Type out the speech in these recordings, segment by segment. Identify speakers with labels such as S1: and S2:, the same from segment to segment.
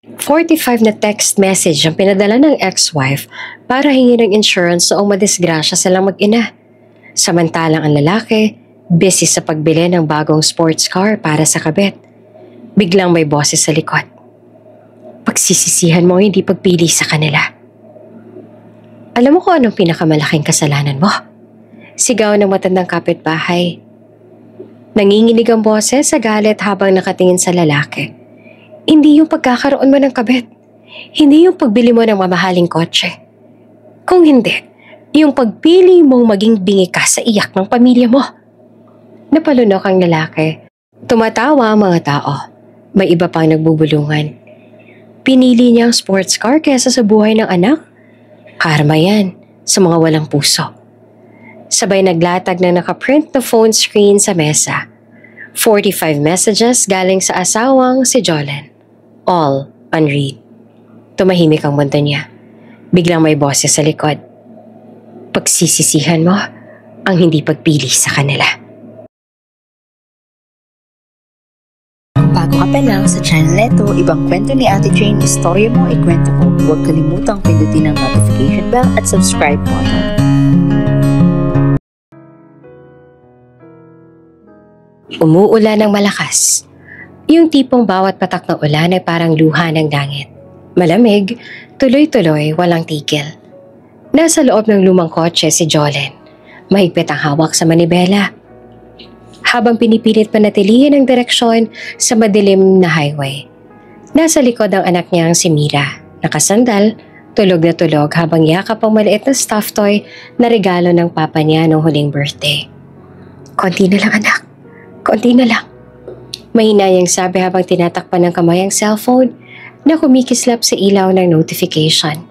S1: 45 na text message ang pinadala ng ex-wife para hingi ng insurance noong madisgrasya silang mag-ina. Samantalang ang lalaki, busy sa pagbili ng bagong sports car para sa kabit. Biglang may boses sa likod. Pagsisisihan mo hindi pagpili sa kanila. Alam mo kung anong pinakamalaking kasalanan mo? Sigaw ng matandang kapitbahay. Nanginginig ang boses sa galit habang nakatingin sa lalaki. Hindi yung pagkakaroon mo ng kabit. Hindi yung pagbili mo ng mamahaling kotse. Kung hindi, yung pagpili mong maging bingi ka sa iyak ng pamilya mo. Napalunok ang lalaki. Tumatawa ang mga tao. May iba pang nagbubulungan. Pinili niya ang sports car kaysa sa buhay ng anak? Karma yan sa mga walang puso. Sabay naglatag ng nakaprint na phone screen sa mesa. 45 messages galing sa asawang si Jolene. All unread. Tumahimik ang mundo niya. Biglang may boses sa likod. Pagsisisihan mo ang hindi pagpili sa kanila.
S2: Bago ka pa lang sa channel neto, ibang kwento ni Ate Jane, istorya mo, ikwento ko. Huwag kalimutang pindutin ang notification bell at subscribe button.
S1: Umuulan ng malakas. Yung tipong bawat patak ng ulan ay parang luha ng langit. Malamig, tuloy-tuloy, walang tigil. Nasa loob ng lumang kotse si Jolene. Mahigpit ang hawak sa manibela. Habang pinipilit panatilihin ang direksyon sa madilim na highway. Nasa likod ang anak niyang si Mira. Nakasandal, tulog na tulog habang yakap ang maliit na stuffed toy na regalo ng papa niya noong huling birthday. Konti na lang anak. Konti na lang. Mahinayang sabi habang tinatakpan ng kamay ang cellphone na kumikislap sa ilaw ng notification.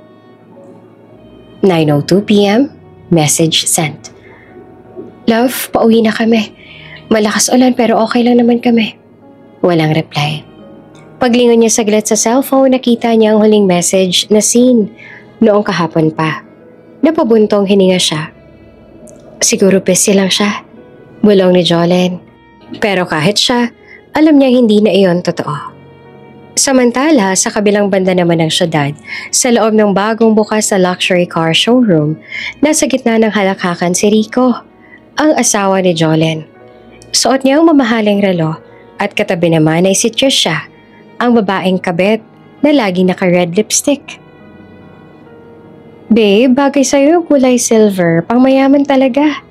S1: 9:02 p.m. Message sent. Love, pauwi na kami. Malakas ulan pero okay lang naman kami. Walang reply. Paglingon niya saglit sa cellphone, nakita niya ang huling message na seen noong kahapon pa. Napabuntong hininga siya. Siguro busy lang siya. Bulong ni Jolene. Pero kahit siya, alam niya hindi na iyon totoo. Samantala, sa kabilang banda naman ng syudad, sa loob ng bagong bukas na luxury car showroom, nasa gitna ng halakhakan si Rico, ang asawa ni Jolene. Suot niya ang mamahaling relo at katabi naman ay si Trisha, ang babaeng kabit na laging naka-red lipstick. Babe, bagay sa'yo yung kulay silver, pangmayaman talaga.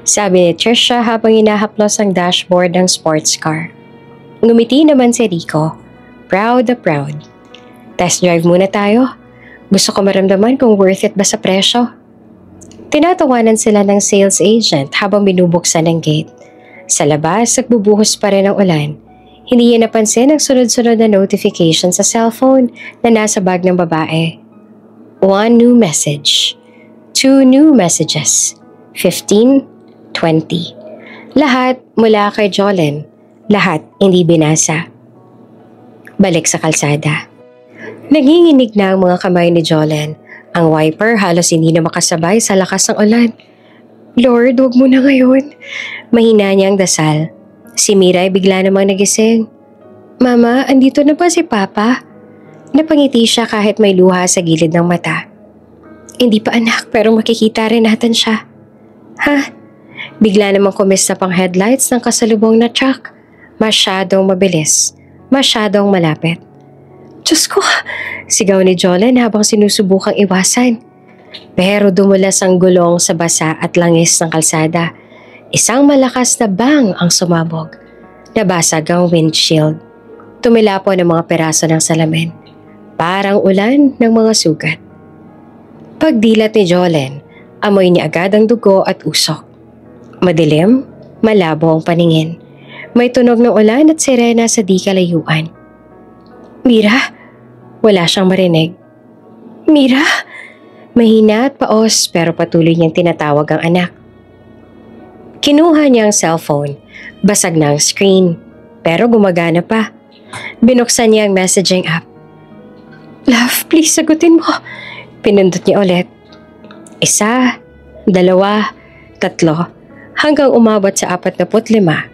S1: Sabi ni Trisha habang inahaplos ang dashboard ng sports car. Ngumiti naman si Rico. Proud na proud. Test drive muna tayo. Gusto ko maramdaman kung worth it ba sa presyo. Tinatawanan sila ng sales agent habang binubuksan ang gate. Sa labas, nagbubuhos pa rin ang ulan. Hindi niya napansin ang sunod-sunod na notification sa cellphone na nasa bag ng babae. 1 new message. 2 new messages. 15, 20. Lahat mula kay Jolene. Lahat hindi binasa. Balik sa kalsada. Nanginginig na ang mga kamay ni Jolene. Ang wiper halos hindi na makasabay sa lakas ng ulan. Lord, huwag mo na ngayon. Mahina niyang dasal. Si Mira ay bigla namang nagising. Mama, andito na ba si Papa? Napangiti siya kahit may luha sa gilid ng mata. Hindi pa anak, pero makikita rin natin siya. Ha? Bigla namang kumistap ang headlights ng kasalubong na truck. Masyadong mabilis. Masyadong malapit. Diyos ko! Sigaw ni Jolene habang sinusubukang iwasan. Pero dumulas ang gulong sa basa at langis ng kalsada. Isang malakas na bang ang sumabog. Nabasag ang windshield. Tumilapo ng mga peraso ng salamin. Parang ulan ng mga sugat. Pagdilat ni Jolene, amoy niya agad ang dugo at usok. Madilim, malabo ang paningin. May tunog ng ulan at sirena sa di kalayuan. Mira? Wala siyang marinig. Mira? Mahina at paos pero patuloy niyang tinatawag ang anak. Kinuha niya ang cellphone. Basag na ang screen. Pero gumagana pa. Binuksan niya ang messaging app. Love, please sagutin mo. Pinindot niya ulit. 1, 2, 3, hanggang umabot sa 45.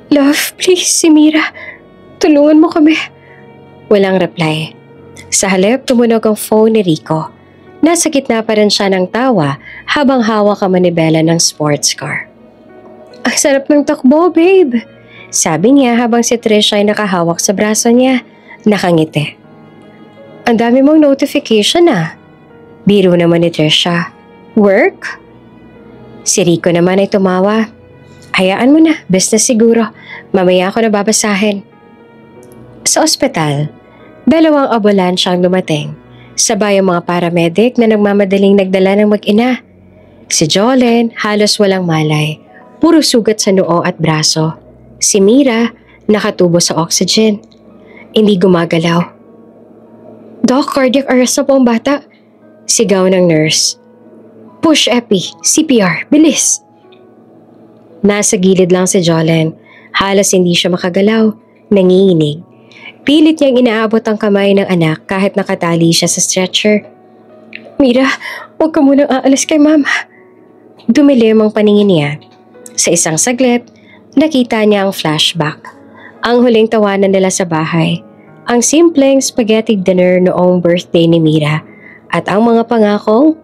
S1: Love, please, si Mira. Tulungan mo kami. Walang reply. Sa halip, tumunog ang phone ni Rico. Nasa gitna pa rin siya ng tawa habang hawak ang manibela ng sports car. Ang sarap ng takbo, babe! Sabi niya habang si Trisha ay nakahawak sa braso niya. Nakangiti. Ang dami mong notification ah. Biro naman ni Trisha. Work? Si Rico naman ay tumawa. Hayaan mo na, business siguro. Mamaya ako na babasahin. Sa ospital, 2 ambulansya ang dumating. Sabay ang mga paramedic na nagmamadaling nagdala ng mag-ina. Si Jolene halos walang malay. Puro sugat sa noo at braso. Si Mira nakatubo sa oxygen. Hindi gumagalaw. Doc, cardiac arrest na po ang bata. Sigaw ng nurse. Push epi, CPR, bilis. Nasa gilid lang si Jolene. Halos hindi siya makagalaw. Nanginginig. Pilit niyang inaabot ang kamay ng anak kahit nakatali siya sa stretcher. Mira, huwag ka munang aalis kay mama. Dumilim ang paningin niya. Sa isang saglit, nakita niya ang flashback. Ang huling tawanan nila sa bahay. Ang simpleng spaghetti dinner noong birthday ni Mira. At ang mga pangakong,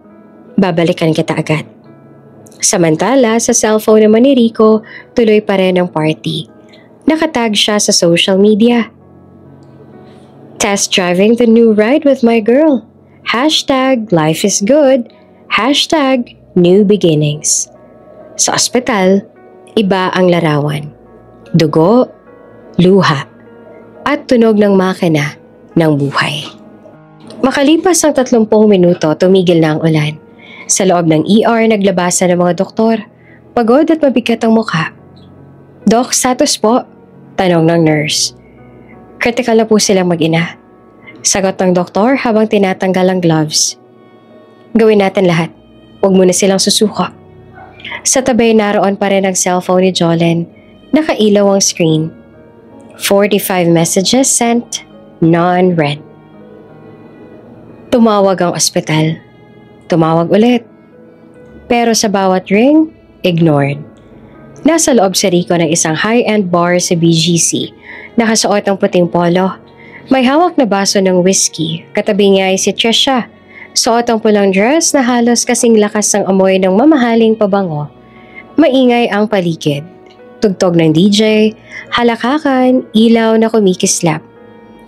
S1: babalikan kita agad. Samantala, sa cellphone naman ni Rico, tuloy pa rin ang party. Nakatag siya sa social media. Test driving the new ride with my girl. #life is good. #new beginnings. Sa ospital, iba ang larawan. Dugo, luha, at tunog ng makina ng buhay. Makalipas ang 30 minuto, tumigil na ang ulan. Sa loob ng ER, naglabasan ng mga doktor. Pagod at mabigat ang mukha. Doc, status po? Tanong ng nurse. Critical na po silang mag-ina. Sagot ng doktor habang tinatanggal ang gloves. Gawin natin lahat. Huwag muna silang susuko. Sa tabi naroon pa rin ang cellphone ni Jolene. Nakailaw ang screen. 45 messages sent, none read. Tumawag ang ospital. Tumawag ulit. Pero sa bawat ring, ignored. Nasa loob si Rico ng isang high-end bar sa BGC. Nakasuot ang puting polo. May hawak na baso ng whiskey. Katabi niya ay si Trisha. Suot ang pulang dress na halos kasing lakas ng amoy ng mamahaling pabango. Maingay ang paligid. Tugtog ng DJ, halakakan, ilaw na kumikislap.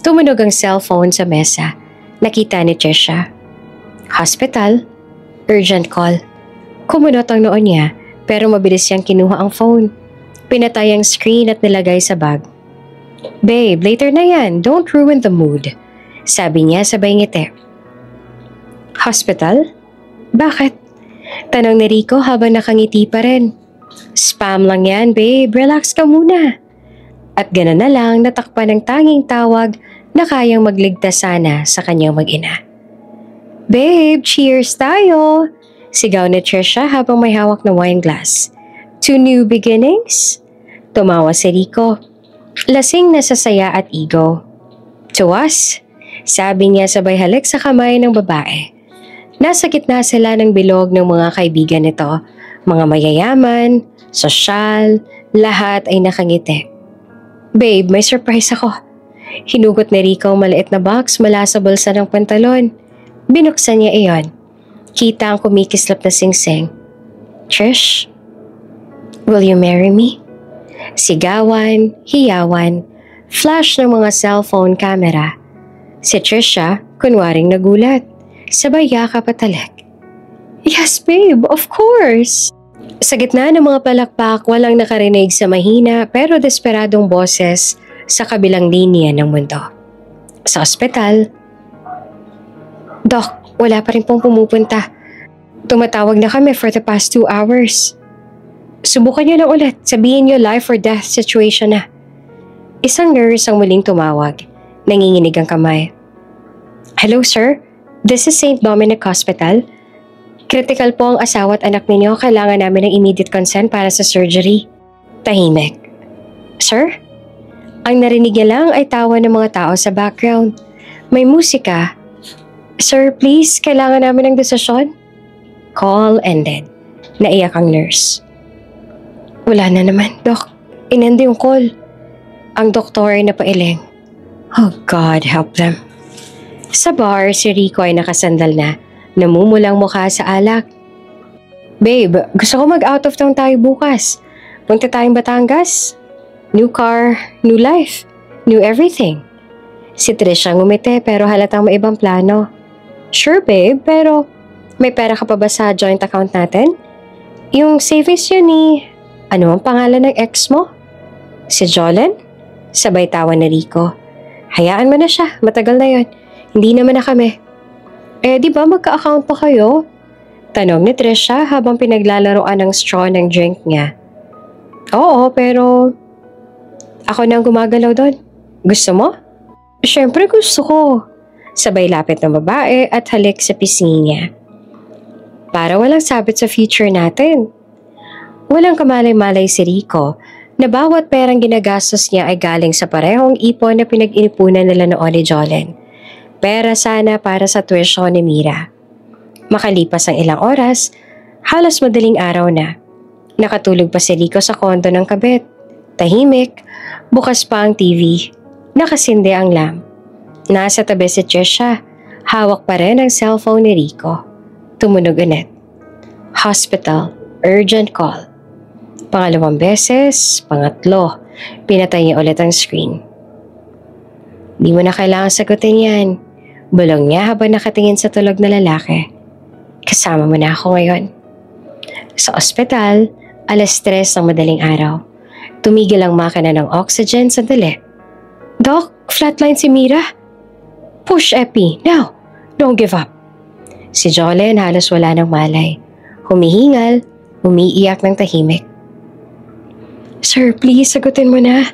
S1: Tumunog ang cellphone sa mesa. Nakita ni Trisha. Hospital? Urgent call. Kumunot ang noon niya pero mabilis siyang kinuha ang phone. Pinatay ang screen at nilagay sa bag. Babe, later na yan. Don't ruin the mood. Sabi niya sabay ngiti. Hospital? Bakit? Tanong ni Rico habang nakangiti pa rin. Spam lang yan, babe. Relax ka muna. At gano'n na lang natakpan ng tanging tawag na kayang magligtas sana sa kanyang mag-ina. Babe, cheers tayo! Sigaw ni Trisha habang may hawak na wine glass. To new beginnings? Tumawa si Rico. Lasing na sa saya at ego. To us? Sabi niya sabay halik sa kamay ng babae. Nasa gitna sila ng bilog ng mga kaibigan nito. Mga mayayaman, sosyal, lahat ay nakangiti. Babe, may surprise ako. Hinugot ni Rico ang maliit na box mula sa bulsa ng pantalon. Binuksan niya iyon. Kita ang kumikislap na singsing. Trish, will you marry me? Sigawan, hiyawan, flash ng mga cellphone camera. Si Trisha, kunwaring nagulat. Sabay yakap at talik. Yes, babe, of course! Sa gitna ng mga palakpak, walang nakarinig sa mahina pero desperadong boses sa kabilang linya ng mundo. Sa ospital, Doc, wala pa rin pong pumupunta. Tumatawag na kami for the past 2 hours. Subukan niyo na ulit. Sabihin niyo life or death situation na. Isang nurse ang muling tumawag. Nanginginig ang kamay. Hello, sir. This is St. Dominic Hospital. Critical po ang asawa at anak ninyo. Kailangan namin ng immediate consent para sa surgery. Tahimik. Sir? Ang narinig niya lang ay tawa ng mga tao sa background. May musika. Sir, please, kailangan namin ng desisyon. Call ended. Naiyak ang nurse. Wala na naman, Doc. Inend yung call. Ang doktor ay napailing. Oh God, help them. Sa bar, si Rico ay nakasandal na, namumulang mukha sa alak. Babe, gusto ko mag-out of town tayo bukas. Punta tayong Batangas. New car, new life, new everything. Si Trisha ngumiti pero halatang may ibang plano. Sure babe, pero may pera ka pa ba sa joint account natin? Yung savings yun ni... Ano ang pangalan ng ex mo? Si Jolene? Sabay tawa ni Rico. Hayaan mo na siya, matagal na yon. Hindi naman na kami. Di ba magka-account pa kayo? Tanong ni Trisha habang pinaglalaroan ng straw ng drink niya. Oo, pero ako nang gumagalaw doon. Gusto mo? Siyempre gusto ko. Sabay lapit ng babae at halik sa pisngi niya. Para walang sabit sa future natin. Walang kamalay-malay si Rico na bawat perang ginagastos niya ay galing sa parehong ipon na pinag-inipunan nila noon ni Jolene. Pera sana para sa tuition ni Mira. Makalipas ang ilang oras, halos madaling araw na. Nakatulog pa si Rico sa kondo ng kabit. Tahimik, bukas pa ang TV. Nakasindi ang lamp. Nasa tabi si Trisha, hawak pa rin ang cellphone ni Rico. Tumunog ulit. Hospital, urgent call. Pangalawang beses, pangatlo, pinatay niya ulit ang screen. Di mo na kailangan sagutin yan. Bulong niya habang nakatingin sa tulog na lalaki. Kasama mo na ako ngayon. Sa ospital, 3:00 ng madaling araw. Tumigil ang makina ng oxygen sandali. Doc, flatline si Mira. Push epi, now. Don't give up. Si Jolene halos wala ng malay. Humihingal, umiiyak ng tahimik. Sir, please, sagutin mo na.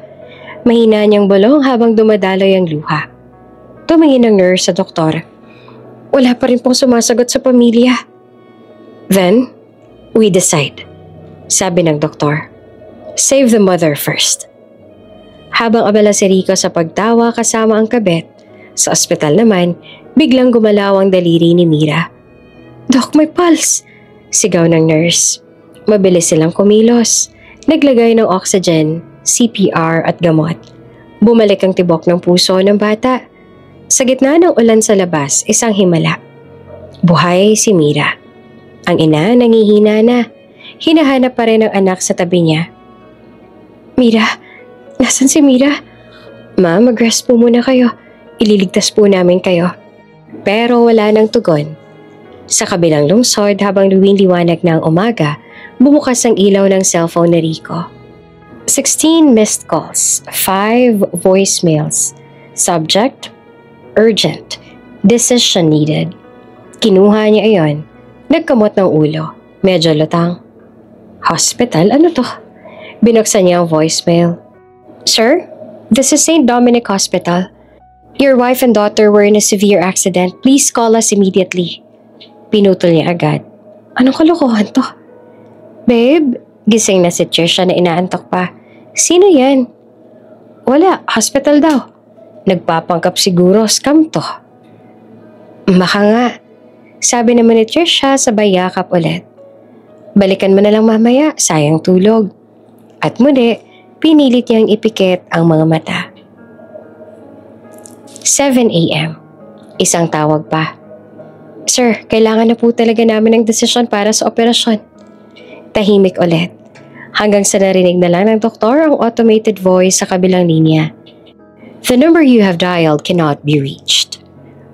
S1: Mahina niyang bulong habang dumadaloy ang luha. Tumingin ang nurse sa doktor. Wala pa rin pong sumasagot sa pamilya. Then, we decide. Sabi ng doktor. Save the mother first. Habang abala si Rico sa pagtawa kasama ang kabit, sa ospital naman, biglang gumalaw ang daliri ni Mira. Doc, may pulse! Sigaw ng nurse. Mabilis silang kumilos. Naglagay ng oxygen, CPR at gamot. Bumalik ang tibok ng puso ng bata. Sa gitna ng ulan sa labas, isang himala. Buhay si Mira. Ang ina nangihina na. Hinahanap pa rin ang anak sa tabi niya. Mira, nasan si Mira? Ma, mag-rest po muna kayo. Ililigtas po namin kayo. Pero wala nang tugon. Sa kabilang lungsod habang luwing-liwanag na ang umaga, bumukas ang ilaw ng cellphone ni Rico. 16 missed calls, 5 voicemails. Subject, urgent, decision needed. Kinuha niya iyon. Nagkamot ng ulo. Medyo lutang. Hospital? Ano to? Binuksan niya ang voicemail. Sir, this is St. Dominic Hospital. Your wife and daughter were in a severe accident. Please call us immediately. Pinutol niya agad. Anong kalokohan to? Babe, gising na si Trisha na inaantok pa. Sino yan? Wala, hospital daw. Nagpapangkap siguro, scam to. Baka nga. Sabi naman ni Trisha sabay yakap ulit. Balikan mo na lang mamaya, sayang tulog. At muli, pinilit niyang ipikit ang mga mata. 7 a.m. Isang tawag pa. Sir, kailangan na po talaga namin ng desisyon para sa operasyon. Tahimik ulit. Hanggang sa narinig na lang ng doktor ang automated voice sa kabilang linya. The number you have dialed cannot be reached.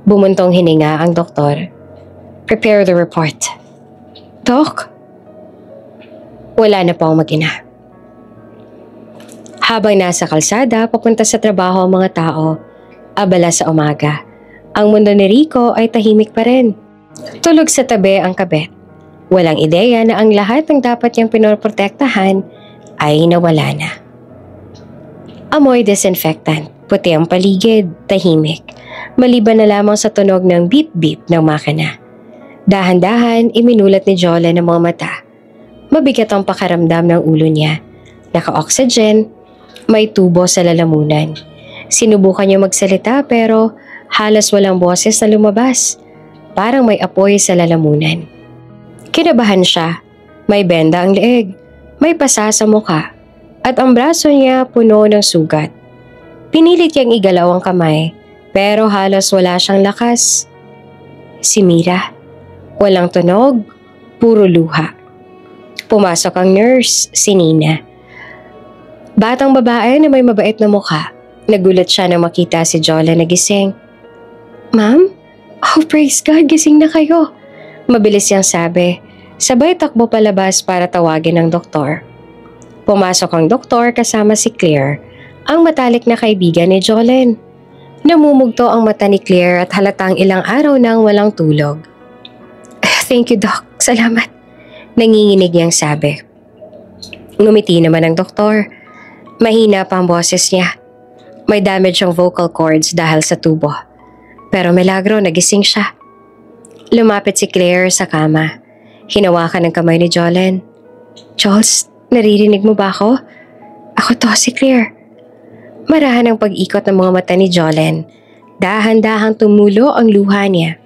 S1: Bumuntong hininga ang doktor. Prepare the report. Doc? Wala na po ang mag-ina. Habang nasa kalsada, papunta sa trabaho ang mga tao, abala sa umaga. Ang mundo ni Rico ay tahimik pa rin. Tulog sa tabi ang kabit. Walang ideya na ang lahat ng dapat niyang pinoprotektahan ay nawala na. Amoy disinfectant, puti ang paligid, tahimik. Maliban na lamang sa tunog ng beep-beep ng makina. Dahan-dahan, iminulat ni Jolene ang mga mata. Mabigat ang pakaramdam ng ulo niya. Naka-oxygen, may tubo sa lalamunan. Sinubukan niya magsalita pero halos walang boses na lumabas. Parang may apoy sa lalamunan. Kinabahan siya. May benda ang leeg, may pasa sa mukha, at ang braso niya puno ng sugat. Pinilit niyang igalaw ang kamay pero halos wala siyang lakas. Si Mira. Walang tunog, puro luha. Pumasok ang nurse, si Nina. Batang babae na may mabait na mukha. Nagulat siya nang makita si Jolene na gising. Ma'am? Oh, praise God, gising na kayo. Mabilis siyang sabi. Sabay takbo palabas para tawagin ang doktor. Pumasok ang doktor kasama si Claire, ang matalik na kaibigan ni Jolene. Namumugto ang mata ni Claire at halatang ilang araw nang walang tulog. Thank you, Doc. Salamat. Nanginginig niyang sabi. Ngumiti naman ang doktor. Mahina pa ang boses niya. May damage ang vocal cords dahil sa tubo. Pero milagro, nagising siya. Lumapit si Claire sa kama. Hinawakan ang kamay ni Jolene. Jules, naririnig mo ba ako? Ako to, si Claire. Marahan ang pag-ikot ng mga mata ni Jolene. Dahan-dahang tumulo ang luha niya.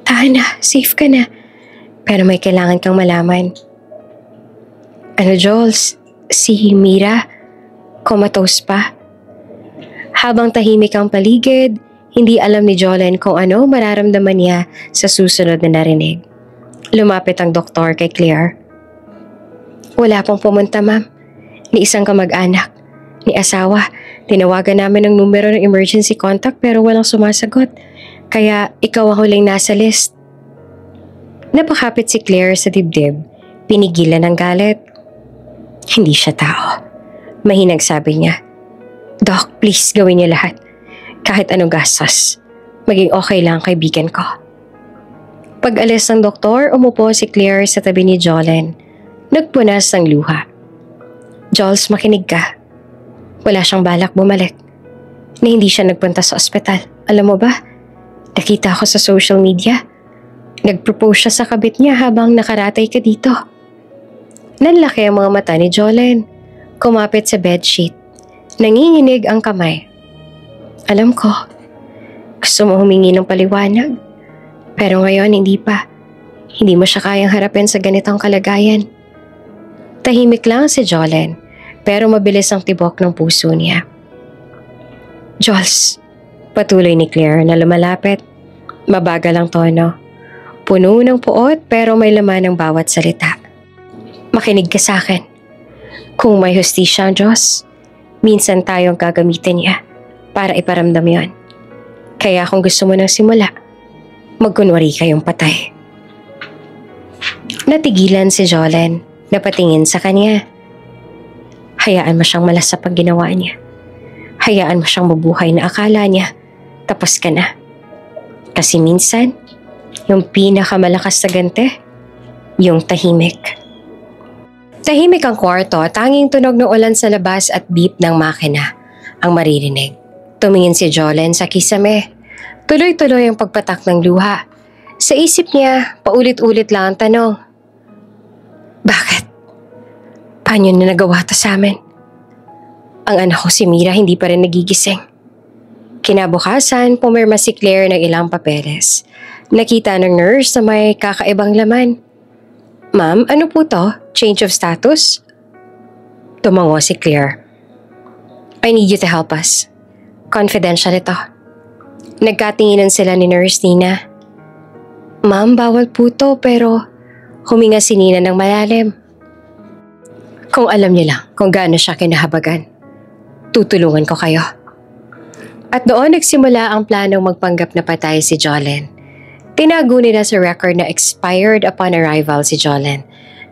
S1: Tahan na, safe ka na. Pero may kailangan kang malaman. Ano, Jules? Si Mira? Comatose pa? Habang tahimik ang paligid, hindi alam ni Jolene kung ano mararamdaman niya sa susunod na narinig. Lumapit ang doktor kay Claire. Wala pong pumunta, ma'am. Ni isang kamag-anak, ni asawa. Tinawagan namin ang numero ng emergency contact pero walang sumasagot. Kaya ikaw ang huling nasa list. Napakapit si Claire sa dibdib. Pinigilan ng galit. Hindi siya tao. Mahinang sabi niya. Doc, please gawin niyo lahat. Kahit anong gastos. Maging okay lang kaibigan ko. Pag-alis ng doktor, umupo si Claire sa tabi ni Jolene. Nagpunas ng luha. Jules, makinig ka. Wala siyang balak bumalik. Na hindi siya nagpunta sa ospital. Alam mo ba? Nakita ko sa social media. Nag-propose siya sa kabit niya habang nakaratay ka dito. Nanlaki ang mga mata ni Jolene. Kumapit sa bedsheet. Nanginginig ang kamay. Alam ko, gusto mo humingi ng paliwanag. Pero ngayon hindi pa. Hindi mo siya kayang harapin sa ganitong kalagayan. Tahimik lang si Jolene, pero mabilis ang tibok ng puso niya. Jules, patuloy ni Claire na lumalapit. Mabagal ang tono. Puno ng puot pero may laman ng bawat salita. Makinig ka sa akin. Kung may hustisya ang Diyos, minsan tayong gagamitin niya para iparamdam yon. Kaya kung gusto mo nang simula, magkunwari kayong patay. Natigilan si Jolene, napatingin sa kanya. Hayaan mo siyang malas sa pag ginawa niya. Hayaan mo siyang mabuhay na akala niya tapos ka na. Kasi minsan, yung pinakamalakas na gante, yung tahimik. Tahimik ang kwarto, tanging tunog ng ulan sa labas at beep ng makina ang maririnig. Tumingin si Jolene sa kisame. Tuloy-tuloy ang pagpatak ng luha. Sa isip niya, paulit-ulit lang ang tanong. Bakit? Paano na nagawa to sa amin? Ang anak ko si Mira hindi pa rin nagigising. Kinabukasan, pumirma si Claire ng ilang papeles. Nakita ng nurse na may kakaibang laman. Ma'am, ano po to? Change of status? Tumango si Claire. I need you to help us. Confidential ito. Nagkatinginan sila ni Nurse Nina. Ma'am, bawal po to pero huminga si Nina ng malalim. Kung alam niyo lang kung gaano siya kinahabagan, tutulungan ko kayo. At doon nagsimula ang planong magpanggap na patay si Jolene. Tinago nila sa record na expired upon arrival si Jolene.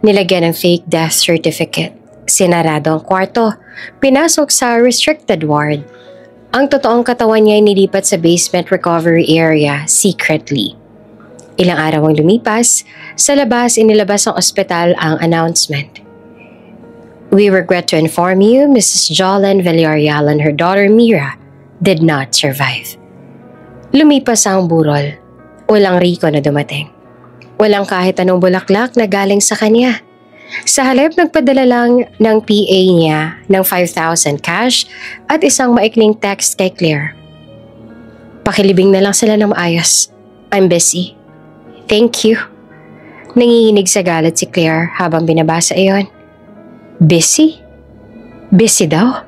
S1: Nilagyan ng fake death certificate. Sinarado ang kwarto. Pinasok sa restricted ward. Ang totoong katawan niya ay nilipat sa basement recovery area secretly. Ilang araw ang lumipas, sa labas inilabas ng ospital ang announcement. We regret to inform you, Mrs. Jolene Villarreal and her daughter Mira did not survive. Lumipas ang burol. Walang Rico na dumating. Walang kahit anong bulaklak na galing sa kanya. Sa halip nagpadala lang ng PA niya ng 5,000 cash at isang maikling text kay Claire. Pakilibing na lang sila ng maayos. I'm busy. Thank you. Nanginginig sa galit si Claire habang binabasa iyon. Busy? Busy daw?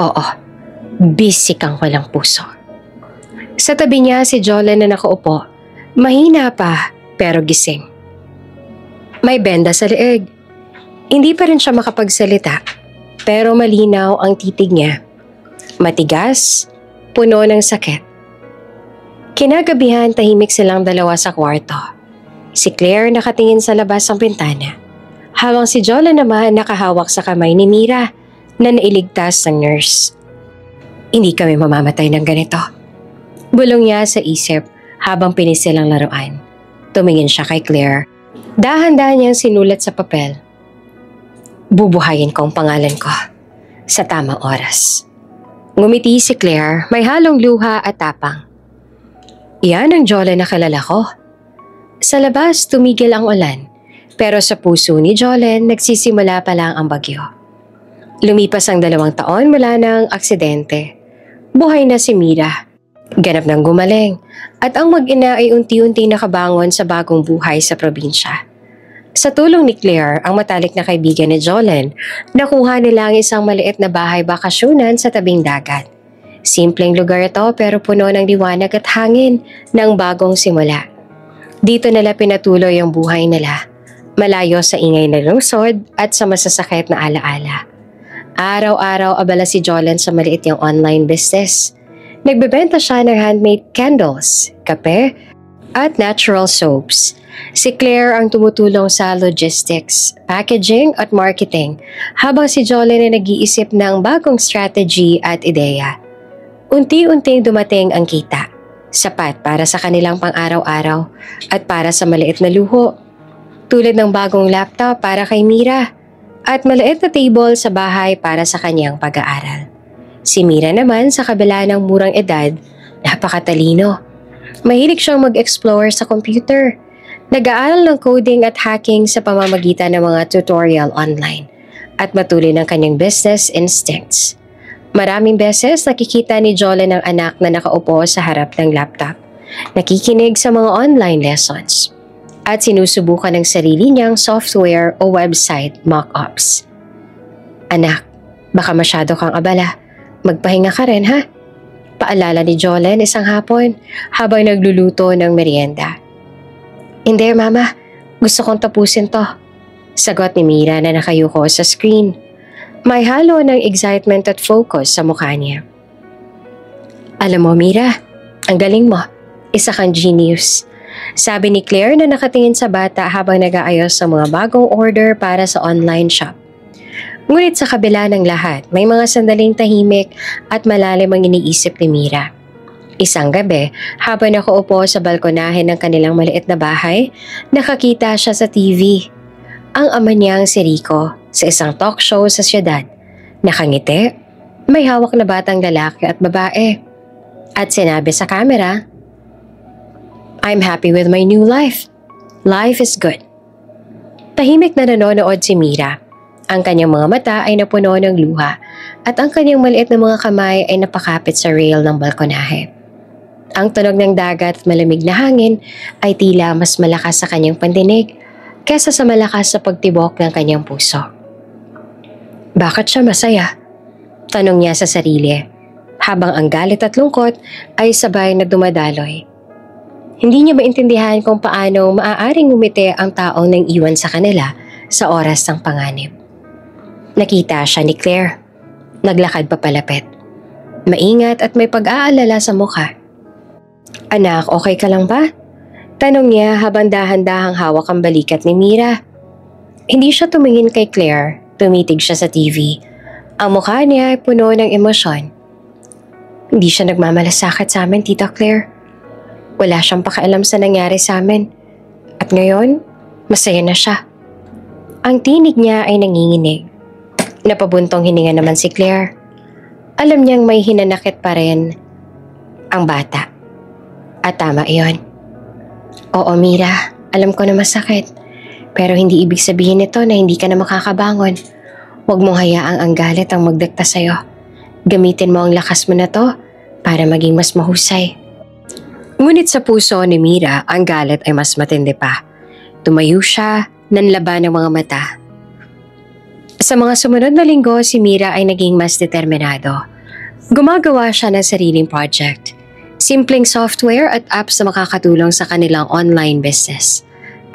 S1: Oo. Bisik ang walang puso. Sa tabi niya si Jolene na nakaupo. Mahina pa pero gising. May benda sa leeg. Hindi pa rin siya makapagsalita pero malinaw ang titig niya. Matigas, puno ng sakit. Kinagabihan tahimik silang dalawa sa kwarto. Si Claire nakatingin sa labas ng bintana, habang si Jolene naman nakahawak sa kamay ni Mira na nailigtas ng nurse. Hindi kami mamamatay ng ganito. Bulong niya sa isip habang pinisil ang laruan. Tumingin siya kay Claire. Dahan-dahan niyang sinulat sa papel. Bubuhayin ko ang pangalan ko sa tamang oras. Ngumiti si Claire, may halong luha at tapang. Yan ang Jolene na kilala ko. Sa labas tumigil ang ulan, pero sa puso ni Jolene nagsisimula pa lang ang bagyo. Lumipas ang 2 taon mula ng aksidente. Buhay na si Mira. Ganap ng gumaling at ang mag-ina ay unti-unti nakabangon sa bagong buhay sa probinsya. Sa tulong ni Claire, ang matalik na kaibigan ni Jolene, nakuha nila ang isang maliit na bahay bakasyunan sa tabing dagat. Simpleng lugar ito pero puno ng liwanag at hangin ng bagong simula. Dito nila pinatuloy ang buhay nila, malayo sa ingay na lungsod at sa masasakit na alaala. Araw-araw abala si Jolene sa maliit niyang online business. Nagbebenta siya ng handmade candles, kape, at natural soaps. Si Claire ang tumutulong sa logistics, packaging at marketing, habang si Jolene ay nag-iisip ng bagong strategy at ideya. Unti-unting dumating ang kita, sapat para sa kanilang pang-araw-araw at para sa maliit na luho, tulad ng bagong laptop para kay Mira at maliit na table sa bahay para sa kanyang pag-aaral. Si Mira naman sa kabila ng murang edad, napakatalino. Mahilig siyang mag-explore sa computer. Nag-aaral ng coding at hacking sa pamamagitan ng mga tutorial online at matuloy ng kanyang business instincts. Maraming beses nakikita ni Jolene ang anak na nakaupo sa harap ng laptop, nakikinig sa mga online lessons, at sinusubukan ng sarili niyang software o website mock-ups. Anak, baka masyado kang abala. Magpahinga ka rin ha? Paalala ni Jolene isang hapon habang nagluluto ng merienda. Hindi mama, gusto kong tapusin to. Sagot ni Mira na nakayuko sa screen. May halo ng excitement at focus sa mukha niya. Alam mo Mira, ang galing mo. Isa kang genius. Sabi ni Claire na nakatingin sa bata habang nag-aayos sa mga bagong order para sa online shop. Ngunit sa kabila ng lahat, may mga sandaling tahimik at malalim ang iniisip ni Mira. Isang gabi, habang nakaupo sa balkonahe ng kanilang maliit na bahay, nakakita siya sa TV. Ang ama niyang si Rico sa isang talk show sa siyudad. Nakangiti, may hawak na batang lalaki at babae. At sinabi sa camera, I'm happy with my new life. Life is good. Tahimik na nanonood si Mira. Ang kanyang mga mata ay napuno ng luha at ang kanyang maliit na mga kamay ay napakapit sa rail ng balkonahe. Ang tunog ng dagat at malamig na hangin ay tila mas malakas sa kanyang pandinig kesa sa malakas sa pagtibok ng kanyang puso. Bakit siya masaya? Tanong niya sa sarili, habang ang galit at lungkot ay sabay na dumadaloy. Hindi niya maintindihan kung paano maaaring ngumiti ang taong nang iwan sa kanila sa oras ng panganib. Nakita siya ni Claire. Naglakad pa palapit. Maingat at may pag-aalala sa mukha. Anak, okay ka lang ba? Tanong niya habang dahan-dahang hawak ang balikat ni Mira. Hindi siya tumingin kay Claire, tumitig siya sa TV. Ang mukha niya ay puno ng emosyon. Hindi siya nagmamalasakit sa amin, Tita Claire. Wala siyang pakialam sa nangyari sa amin. At ngayon, masaya na siya. Ang tinig niya ay nanginginig. Napabuntong hininga naman si Claire. Alam niyang may hinanakit pa rin ang bata. At tama iyon. Oo Mira, alam ko na masakit. Pero hindi ibig sabihin nito na hindi ka na makakabangon. Huwag mong hayaang ang galit ang magdikta sa'yo. Gamitin mo ang lakas mo na to para maging mas mahusay. Ngunit sa puso ni Mira, ang galit ay mas matindi pa. Tumayo siya, nanlaban ng mga mata. Sa mga sumunod na linggo, si Mira ay naging mas determinado. Gumagawa siya ng sariling project. Simpleng software at apps na makakatulong sa kanilang online business.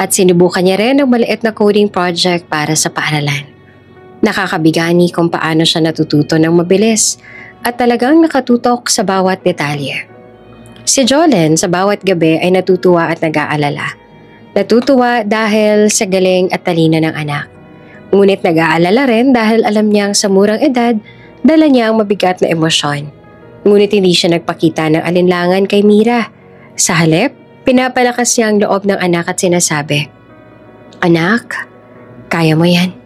S1: At sinubukan niya rin ng maliit na coding project para sa paaralan. Nakakabigani kung paano siya natututo ng mabilis at talagang nakatutok sa bawat detalye. Si Jolene sa bawat gabi ay natutuwa at nag-aalala. Natutuwa dahil sa galing at talino ng anak. Ngunit nag-aalala rin dahil alam niyang sa murang edad, dala niya ang mabigat na emosyon. Ngunit hindi siya nagpakita ng alinlangan kay Mira. Sa halip, pinapalakas niya ang loob ng anak at sinasabi, "Anak, kaya mo yan.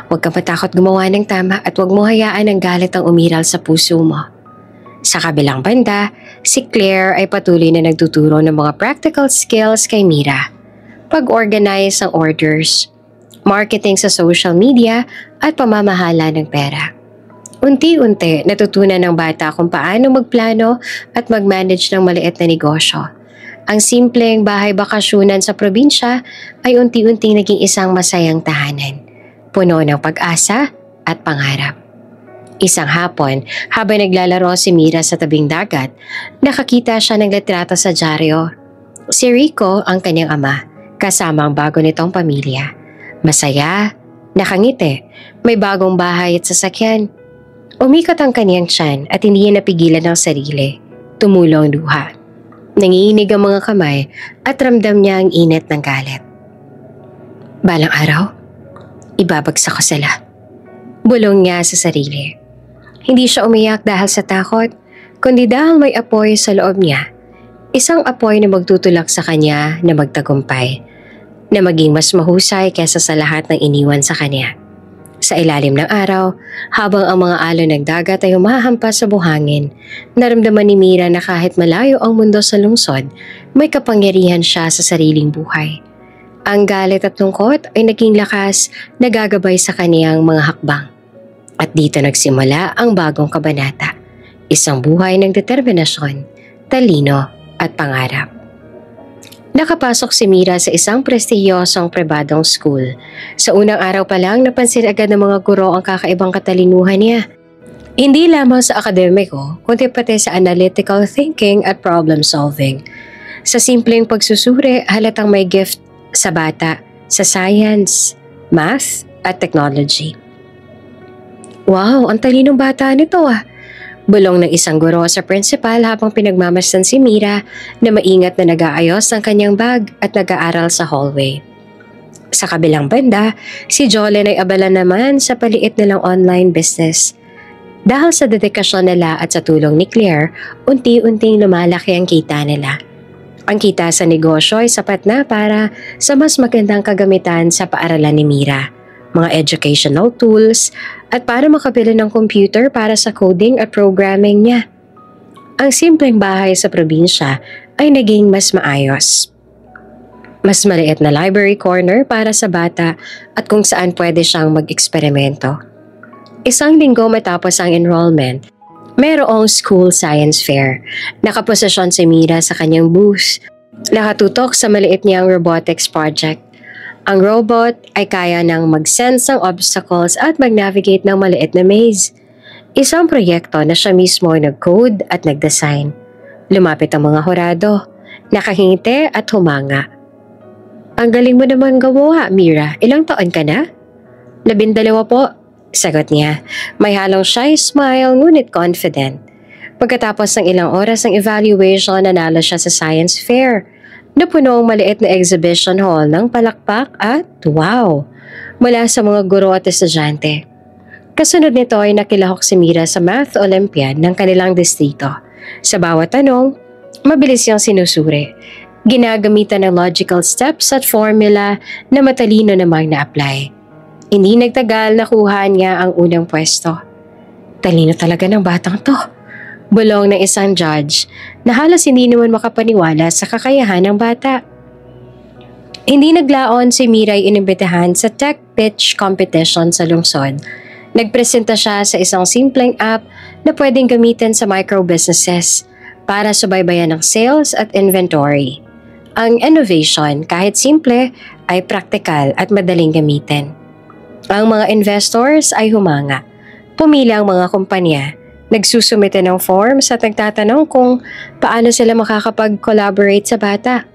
S1: Huwag kang matakot gumawa ng tama at huwag mo hayaan ang galit ang umiral sa puso mo." Sa kabilang banda, si Claire ay patuloy na nagtuturo ng mga practical skills kay Mira. Pag-organize ng orders, marketing sa social media at pamamahala ng pera. Unti-unti natutunan ng bata kung paano magplano at mag-manage ng maliit na negosyo. Ang simpleng bahay bakasyunan sa probinsya ay unti-unting naging isang masayang tahanan, puno ng pag-asa at pangarap. Isang hapon, habang naglalaro si Mira sa tabing dagat, nakakita siya ng litrato sa dyaryo. Si Rico ang kanyang ama, kasama ang bago nitong pamilya. Masaya, nakangiti, may bagong bahay at sasakyan. Umikot ang kanyang tiyan at hindi niya napigilan ang sarili. Tumulo ang luha. Nanginginig ang mga kamay at ramdam niya ang init ng galit. Balang araw, ibabagsak ko sila. Bulong niya sa sarili. Hindi siya umiyak dahil sa takot, kundi dahil may apoy sa loob niya. Isang apoy na magtutulak sa kanya na magtagumpay, na maging mas mahusay kaysa sa lahat ng iniwan sa kanya. Sa ilalim ng araw, habang ang mga alon ng dagat ay humahampas sa buhangin, naramdaman ni Mira na kahit malayo ang mundo sa lungsod, may kapangyarihan siya sa sariling buhay. Ang galit at lungkot ay naging lakas na gagabay sa kaniyang mga hakbang. At dito nagsimula ang bagong kabanata, isang buhay ng determinasyon, talino at pangarap. Nakapasok si Mira sa isang prestihiyosong pribadong school. Sa unang araw pa lang napansin agad ng mga guro ang kakaibang katalinuhan niya. Hindi lamang sa akademiko, kundi pati sa analytical thinking at problem solving. Sa simpleng pagsusuri, halatang may gift sa bata sa science, math at technology. Wow, ang talinong bata nito ah! Bulong ng isang guro sa principal habang pinagmamasdan si Mira na maingat na nag-aayos ng kanyang bag at nag-aaral sa hallway. Sa kabilang banda, si Jolene ay abala naman sa paliit nilang online business. Dahil sa dedikasyon nila at sa tulong ni Claire, unti-unting lumalaki ang kita nila. Ang kita sa negosyo ay sapat na para sa mas magandang kagamitan sa paaralan ni Mira, mga educational tools, at para makabili ng computer para sa coding at programming niya. Ang simpleng bahay sa probinsya ay naging mas maayos. Mas maliit na library corner para sa bata at kung saan pwede siyang mag-eksperimento. Isang linggo matapos ang enrollment, mayroong school science fair. Nakaposisyon si Mira sa kanyang booth. Nakatutok sa maliit niyang robotics project. Ang robot ay kaya nang mag-sense ng obstacles at mag-navigate ng maliit na maze. Isang proyekto na siya mismo ay nag-code at nag-design. Lumapit ang mga hurado, nakahingiti at humanga. Ang galing mo naman gawa, Mira. Ilang taon ka na? 12 po, sagot niya. May halong shy smile ngunit confident. Pagkatapos ng ilang oras ng evaluation, nanalo siya sa science fair. Napuno ang maliit na exhibition hall ng palakpak at wow! Mula sa mga guro at estudyante. Kasunod nito ay nakilahok si Mira sa Math Olympiad ng kanilang distrito. Sa bawat tanong, mabilis siyang sinusuri. Ginagamitan ng logical steps at formula na matalino namang na-apply. Hindi nagtagal nakuha niya ang unang pwesto. Talino talaga ng batang to. Bulong ng isang judge na halos hindi naman makapaniwala sa kakayahan ng bata. Hindi naglaon si Mira ay inimbitahan sa tech pitch competition sa lungsod. Nagpresenta siya sa isang simpleng app na pwedeng gamitin sa micro-businesses para subaybayan ng sales at inventory. Ang innovation, kahit simple, ay praktikal at madaling gamitin. Ang mga investors ay humanga. Pumili ang mga kumpanya Nagsusumite ng forms at nagtatanong kung paano sila makakapag-collaborate sa bata.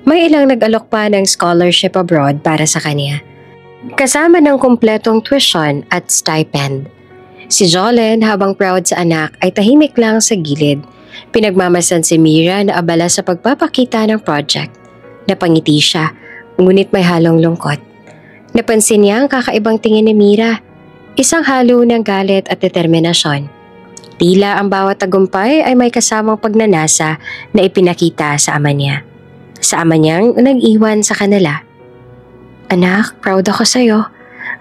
S1: May ilang nag-alok pa ng scholarship abroad para sa kanya, kasama ng kumpletong tuition at stipend. Si Jolene, habang proud sa anak, ay tahimik lang sa gilid. Pinagmamasan si Mira na abala sa pagpapakita ng project. Napangiti siya, ngunit may halong lungkot. Napansin niya ang kakaibang tingin ni Mira, isang halo ng galit at determinasyon. Tila ang bawat tagumpay ay may kasamang pagnanasa na ipinakita sa ama niya. Sa ama niyang nag-iwan sa kanila. "Anak, proud ako sa'yo,"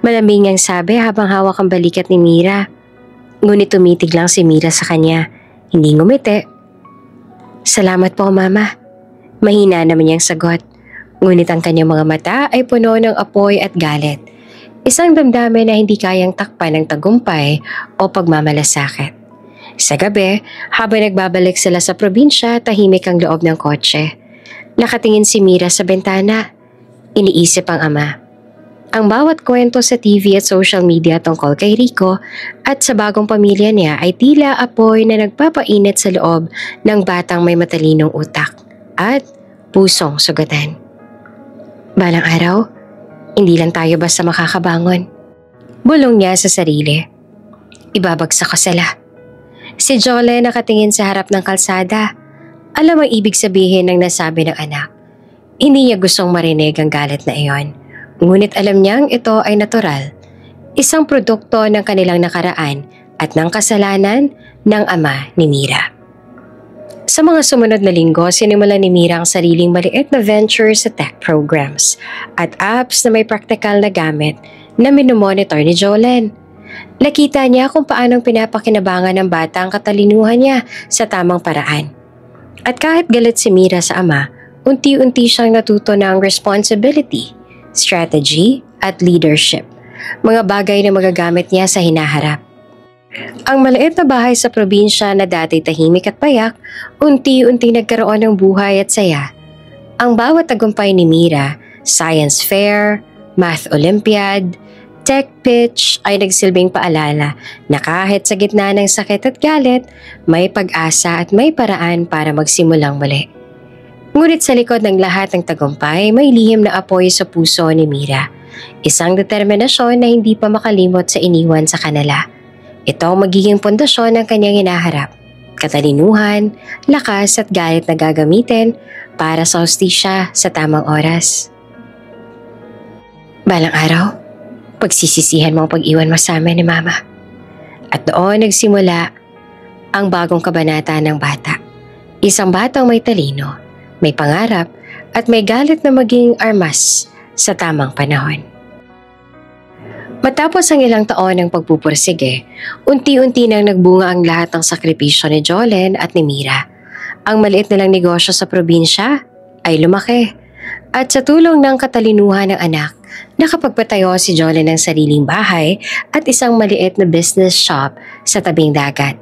S1: malamig niyang sabi habang hawak ang balikat ni Mira. Ngunit tumitig lang si Mira sa kanya, hindi ngumiti. "Salamat po, Mama." Mahina naman niyang sagot. Ngunit ang kanyang mga mata ay puno ng apoy at galit. Isang damdamin na hindi kayang takpan ng tagumpay o pagmamalasakit. Sa gabi, habang nagbabalik sila sa probinsya, tahimik ang loob ng kotse. Nakatingin si Mira sa bintana. Iniisip ang ama. Ang bawat kwento sa TV at social media tungkol kay Rico at sa bagong pamilya niya ay tila apoy na nagpapainit sa loob ng batang may matalinong utak at pusong sugatan. Balang araw, hindi lang tayo basta makakabangon. Bulong niya sa sarili. Ibabagsak ko sila. Si Jolene nakatingin sa harap ng kalsada. Alam ang ibig sabihin ng nasabi ng anak. Hindi niya gustong marinig ang galit na iyon. Ngunit alam niyang ito ay natural. Isang produkto ng kanilang nakaraan at ng kasalanan ng ama ni Mira. Sa mga sumunod na linggo, sinimulan ni Mira ang sariling maliit na venture sa tech programs at apps na may praktikal na gamit na minomonitor ni Jolene. Nakita niya kung paanong pinapakinabangan ng bata ang katalinuhan niya sa tamang paraan. At kahit galit si Mira sa ama, unti-unti siyang natuto ng responsibility, strategy at leadership, mga bagay na magagamit niya sa hinaharap. Ang maliit na bahay sa probinsya na dati tahimik at payak, unti-unti nagkaroon ng buhay at saya. Ang bawat tagumpay ni Mira, science fair, math olympiad, tech pitch ay nagsilbing paalala na kahit sa gitna ng sakit at galit, may pag-asa at may paraan para magsimulang muli. Ngunit sa likod ng lahat ng tagumpay, may lihim na apoy sa puso ni Mira. Isang determinasyon na hindi pa makalimot sa iniwan sa kanila. Ito ang magiging pundasyon ng kanyang hinaharap. Katalinuhan, lakas at galit na gagamitin para sa hustisya sa tamang oras. Balang araw, pagsisisihan mo ang pag-iwan mo sa amin ni Mama. At doon nagsimula ang bagong kabanata ng bata. Isang batang may talino, may pangarap at may galit na maging armas sa tamang panahon. Matapos ang ilang taon ng pagpupursige, unti-unti nang nagbunga ang lahat ng sakripisyo ni Jolene at ni Mira. Ang maliit nilang negosyo sa probinsya ay lumaki. At sa tulong ng katalinuhan ng anak, nakapagpatayo si Jolene ng sariling bahay at isang maliit na business shop sa tabing dagat.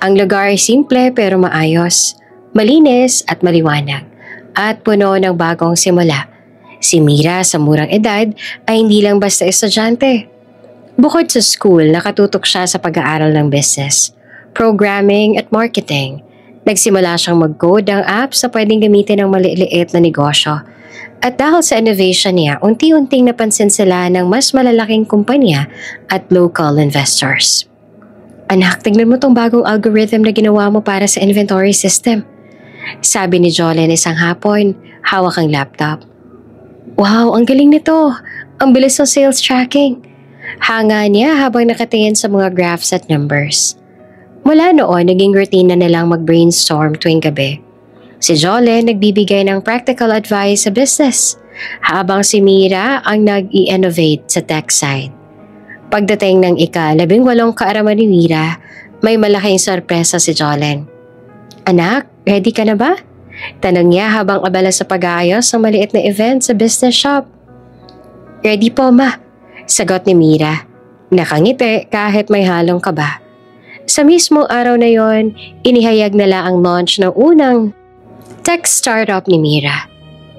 S1: Ang lugar ay simple pero maayos, malinis at maliwanag, at puno ng bagong simula. Si Mira sa murang edad ay hindi lang basta estudyante. Bukod sa school, nakatutok siya sa pag-aaral ng business, programming at marketing. Nagsimula siyang mag-code ng apps na pwedeng gamitin ng maliliit na negosyo. At dahil sa innovation niya, unti-unting napansin sila ng mas malalaking kumpanya at local investors. "Anak, tignan mo tong bagong algorithm na ginawa mo para sa inventory system," sabi ni Jolene isang hapon, hawak ang laptop. "Wow, ang galing nito. Ang bilis ng sales tracking." Hanga niya habang nakatingin sa mga graphs at numbers. Mula noon, naging routine na nilang mag-brainstorm tuwing gabi. Si Jolene nagbibigay ng practical advice sa business, habang si Mira ang nag-i-innovate sa tech side. Pagdating ng ika-18 kaarawan ni Mira, may malaking sorpresa si Jolene. "Anak, ready ka na ba?" Tanong niya habang abala sa pag-aayos ng maliit na event sa business shop. "Ready po, Ma," sagot ni Mira. Nakangiti kahit may halong kaba. Sa mismong araw na yon, inihayag nila ang launch ng unang tech startup ni Mira.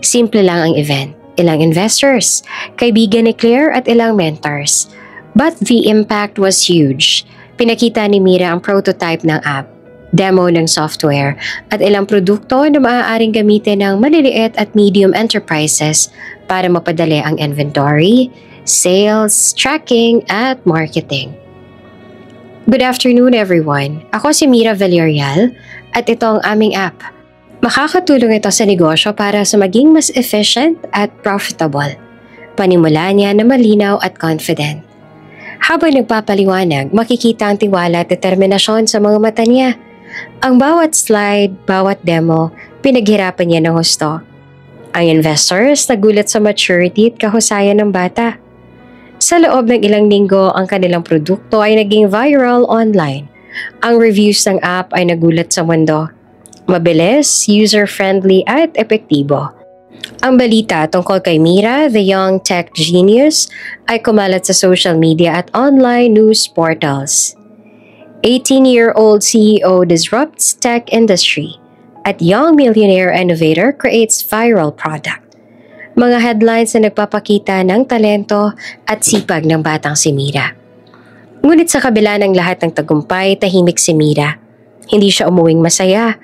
S1: Simple lang ang event. Ilang investors, kaibigan ni Claire at ilang mentors. But the impact was huge. Pinakita ni Mira ang prototype ng app, demo ng software, at ilang produkto na maaaring gamitin ng maliliit at medium enterprises para mapadali ang inventory, sales, tracking, at marketing. Good afternoon everyone. Ako si Mira Villarreal at ito ang aming app. Makakatulong ito sa negosyo para sa maging mas efficient at profitable. Panimula niya na malinaw at confident. Habang nagpapaliwanag, makikita ang tiwala at determinasyon sa mga mata niya. Ang bawat slide, bawat demo, pinaghirapan niya ng husto. Ang investors nagulat sa maturity at kahusayan ng bata. Sa loob ng ilang linggo, ang kanilang produkto ay naging viral online. Ang reviews ng app ay nagulat sa mundo. Mabilis, user-friendly at epektibo. Ang balita tungkol kay Mira, the young tech genius, ay kumalat sa social media at online news portals. 18-year-old CEO disrupts tech industry at young millionaire innovator creates viral product. Mga headlines na nagpapakita ng talento at sipag ng batang si Mira. Ngunit sa kabila ng lahat ng tagumpay, tahimik si Mira. Hindi siya umuwing masaya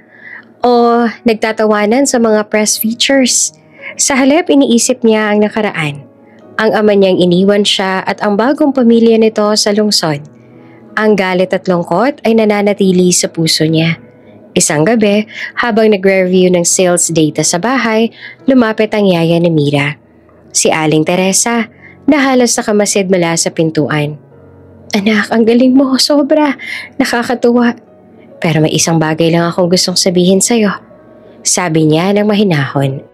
S1: o nagtatawanan sa mga press features. Sa halip, iniisip niya ang nakaraan. Ang ama niyang iniwan siya at ang bagong pamilya nito sa lungsod. Ang galit at lungkot ay nananatili sa puso niya. Isang gabi, habang nagre-review ng sales data sa bahay, lumapit ang yaya ni Mira. Si Aling Teresa, na halos nakamasid mula sa pintuan. Anak, ang galing mo, sobra. Nakakatuwa. Pero may isang bagay lang akong gustong sabihin sa'yo. Sabi niya ng mahinahon.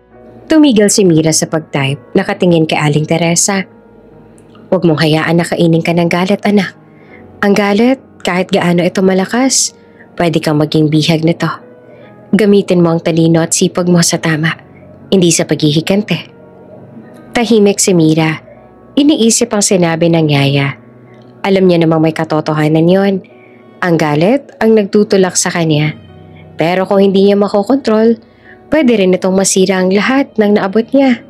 S1: Tumigil si Mira sa pag-type, nakatingin kay Aling Teresa. Huwag mong hayaan na kainin ka ng galit, anak. Ang galit, kahit gaano ito malakas, pwede kang maging bihag nito. Gamitin mo ang talino at sipag mo sa tama, hindi sa paghihikante. Tahimik si Mira. Iniisip ang sinabi ng yaya. Alam niya namang may katotohanan yon. Ang galit ang nagtutulak sa kanya. Pero kung hindi niya makokontrol, pwede rin itong masira ang lahat ng naabot niya.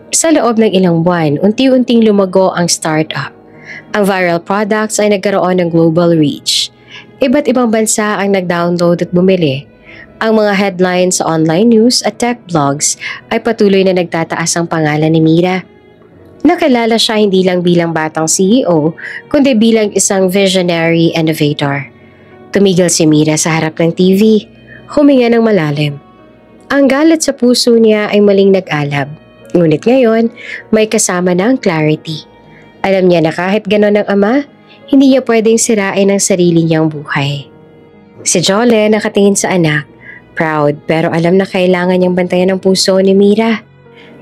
S1: Sa loob ng ilang buwan, unti-unting lumago ang startup. Ang viral products ay nagkaroon ng global reach. Iba't ibang bansa ang nag-download at bumili. Ang mga headlines sa online news at tech blogs ay patuloy na nagtataas ang pangalan ni Mira. Nakilala siya hindi lang bilang batang CEO, kundi bilang isang visionary innovator. Tumigil si Mira sa harap ng TV, huminga ng malalim. Ang galit sa puso niya ay maling nag-alab, ngunit ngayon may kasama na ang clarity. Alam niya na kahit ganon ang ama, hindi niya pwedeng sirain ang sarili niyang buhay. Si Jole nakatingin sa anak, proud pero alam na kailangan niyang bantayan ang puso ni Mira.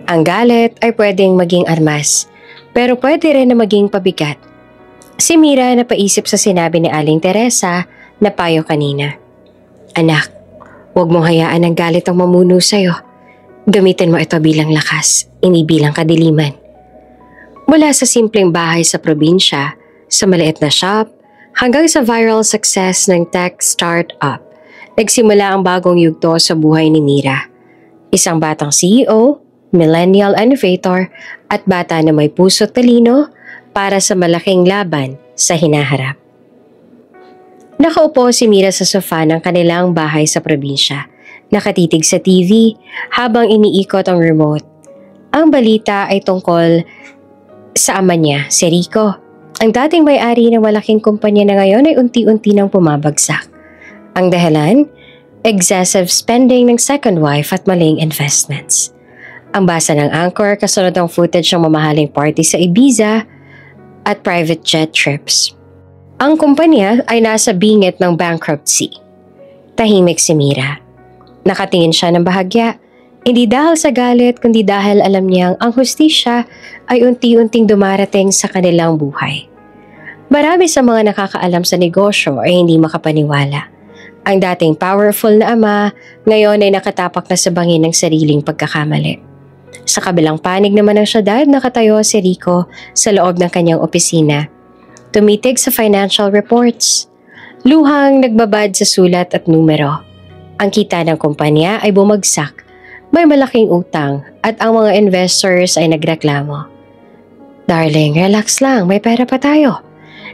S1: Ang galit ay pwedeng maging armas, pero pwede rin na maging pabigat. Si Mira napaisip sa sinabi ni Aling Teresa na payo kanina. Anak, huwag mong hayaan ang galit ang mamuno sa'yo. Gamitin mo ito bilang lakas, hindi bilang kadiliman. Mula sa simpleng bahay sa probinsya, sa maliit na shop, hanggang sa viral success ng tech startup, nagsimula ang bagong yugto sa buhay ni Mira. Isang batang CEO, millennial innovator at bata na may puso't talino para sa malaking laban sa hinaharap. Nakaupo si Mira sa sofa ng kanilang bahay sa probinsya, nakatitig sa TV habang iniikot ang remote. Ang balita ay tungkol sa ama niya, si Rico. Ang dating may-ari ng malaking kumpanya na ngayon ay unti-unti nang pumabagsak. Ang dahilan? Excessive spending ng second wife at maling investments. Ang basa ng Anchor kasunod ang footage ng mamahaling party sa Ibiza at private jet trips. Ang kumpanya ay nasa bingit ng bankruptcy. Tahimik si Mira. Nakatingin siya ng bahagya, hindi dahil sa galit kundi dahil alam niyang ang hustisya ay unti-unting dumarating sa kanilang buhay. Marami sa mga nakakaalam sa negosyo ay hindi makapaniwala. Ang dating powerful na ama ngayon ay nakatapak na sa bangin ng sariling pagkakamali. Sa kabilang panig naman ng syudad, nakatayo si Rico sa loob ng kanyang opisina. Tumitig sa financial reports. Luhang nagbabad sa sulat at numero. Ang kita ng kumpanya ay bumagsak. May malaking utang at ang mga investors ay nagreklamo. Darling, relax lang, may pera pa tayo.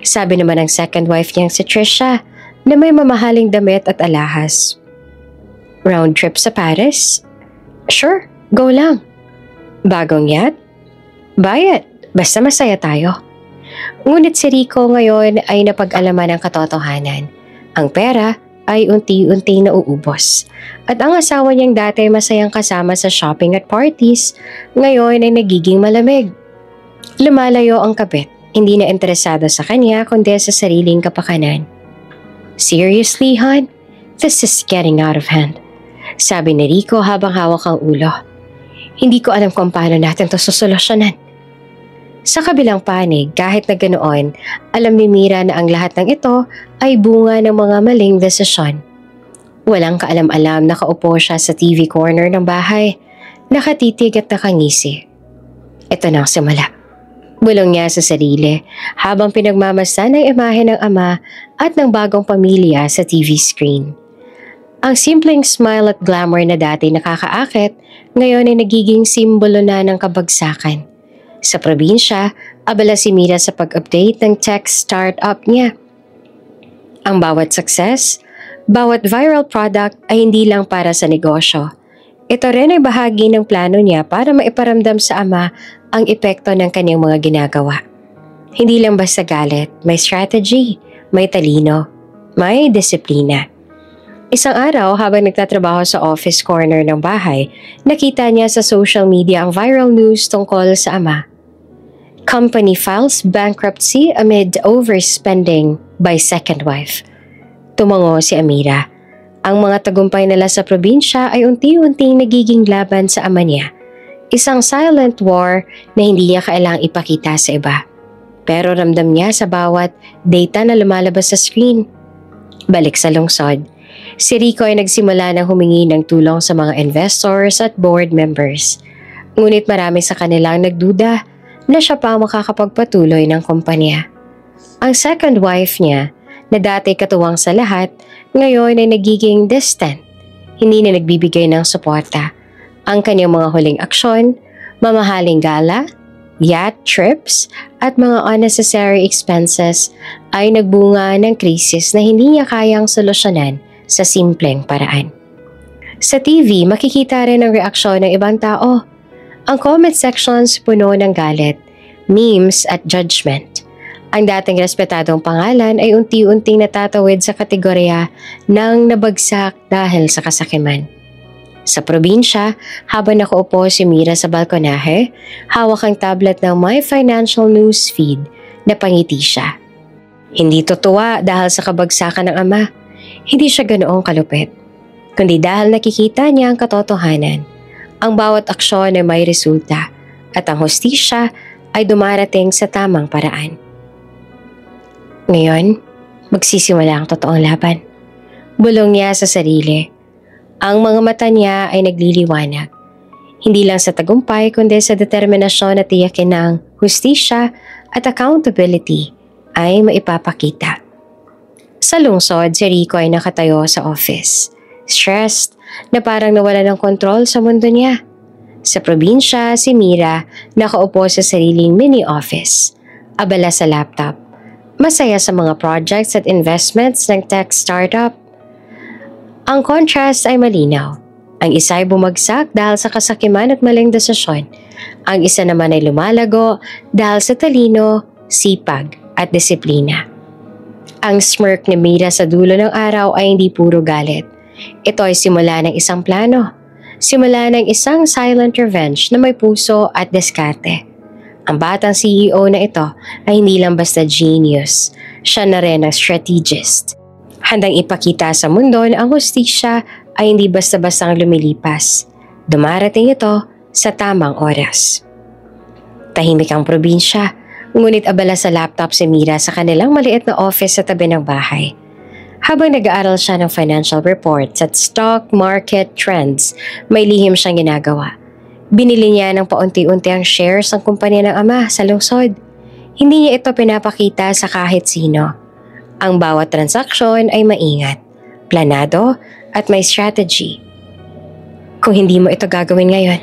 S1: Sabi naman ng second wife niyang si Trisha na may mamahaling damit at alahas. Round trip sa Paris? Sure, go lang. Bagong yacht? Bayad, basta masaya tayo. Ngunit si Rico ngayon ay napag-alaman ng katotohanan. Ang pera ay unti-unting nauubos. At ang asawa niyang dati masayang kasama sa shopping at parties, ngayon ay nagiging malamig. Lumalayo ang kabit, hindi na interesado sa kanya kundi sa sariling kapakanan. Seriously, hon? This is getting out of hand. Sabi ni Rico habang hawak ang ulo. Hindi ko alam kung paano natin to susolusyonan. Sa kabilang panig, kahit na ganoon, alam ni Mira na ang lahat ng ito ay bunga ng mga maling desisyon. Walang kaalam-alam nakaupo siya sa TV corner ng bahay, nakatitig at nakangisi. Ito na ang simula. Bulong niya sa sarili habang pinagmamasdan ang imahe ng ama at ng bagong pamilya sa TV screen. Ang simpleng smile at glamour na dati nakakaakit, ngayon ay nagiging simbolo na ng kabagsakan. Sa probinsya, abala si Mira sa pag-update ng tech startup niya. Ang bawat success, bawat viral product ay hindi lang para sa negosyo. Ito rin ay bahagi ng plano niya para maiparamdam sa ama ang epekto ng kanyang mga ginagawa. Hindi lang basta galit, may strategy, may talino, may disiplina. Isang araw habang nagtatrabaho sa office corner ng bahay, nakita niya sa social media ang viral news tungkol sa ama. Company files bankruptcy amid overspending by second wife. Tumango si Amira. Ang mga tagumpay nila sa probinsya ay unti-unting nagiging laban sa ama niya. Isang silent war na hindi niya kailangang ipakita sa iba. Pero ramdam niya sa bawat data na lumalabas sa screen. Balik sa lungsod. Si Rico ay nagsimula ng humingi ng tulong sa mga investors at board members. Ngunit marami sa kanilang nagduda na siya pa makakapagpatuloy ng kumpanya. Ang second wife niya, na dati katuwang sa lahat, ngayon ay nagiging distant. Hindi na nagbibigay ng suporta. Ang kanyang mga huling aksyon, mamahaling gala, yacht trips, at mga unnecessary expenses ay nagbunga ng krisis na hindi niya kayang solusyonan sa simpleng paraan. Sa TV, makikita rin ang reaksyon ng ibang tao. Ang comment sections puno ng galit, memes at judgment. Ang dating respetadong pangalan ay unti-unting natatawid sa kategorya ng nabagsak dahil sa kasakiman. Sa probinsya, habang nakaupo si Mira sa balkonahe, hawak ang tablet ng My Financial News feed na pangiti siya. Hindi tutuwa dahil sa kabagsakan ng ama. Hindi siya ganoong kalupit, kundi dahil nakikita niya ang katotohanan. Ang bawat aksyon ay may resulta at ang hustisya ay dumarating sa tamang paraan. Ngayon, magsisimula ang totoong laban. Bulong niya sa sarili. Ang mga mata niya ay nagliliwanag. Hindi lang sa tagumpay kundi sa determinasyon na tiyakin ng hustisya at accountability ay maipapakita. Sa lungsod, si Rico ay nakatayo sa office. Stressed na parang nawala ng kontrol sa mundo niya. Sa probinsya, si Mira nakaupo sa sariling mini-office. Abala sa laptop. Masaya sa mga projects at investments ng tech startup. Ang contrast ay malinaw. Ang isa ay bumagsak dahil sa kasakiman at maling desisyon. Ang isa naman ay lumalago dahil sa talino, sipag at disiplina. Ang smirk ni Mira sa dulo ng araw ay hindi puro galit. Ito ay simula ng isang plano. Simula ng isang silent revenge na may puso at diskarte. Ang batang CEO na ito ay hindi lang basta genius. Siya na rin ang strategist. Handang ipakita sa mundo na ang hustisya ay hindi basta-bastang lumilipas. Dumarating ito sa tamang oras. Tahimik ang probinsya, ngunit abala sa laptop si Mira sa kanilang maliit na office sa tabi ng bahay. Habang nag-aaral siya ng financial reports at stock market trends, may lihim siyang ginagawa. Binili niya ng paunti-unti ang shares ng kumpanya ng ama sa lungsod. Hindi niya ito pinapakita sa kahit sino. Ang bawat transaksyon ay maingat, planado at may strategy. Kung hindi mo ito gagawin ngayon,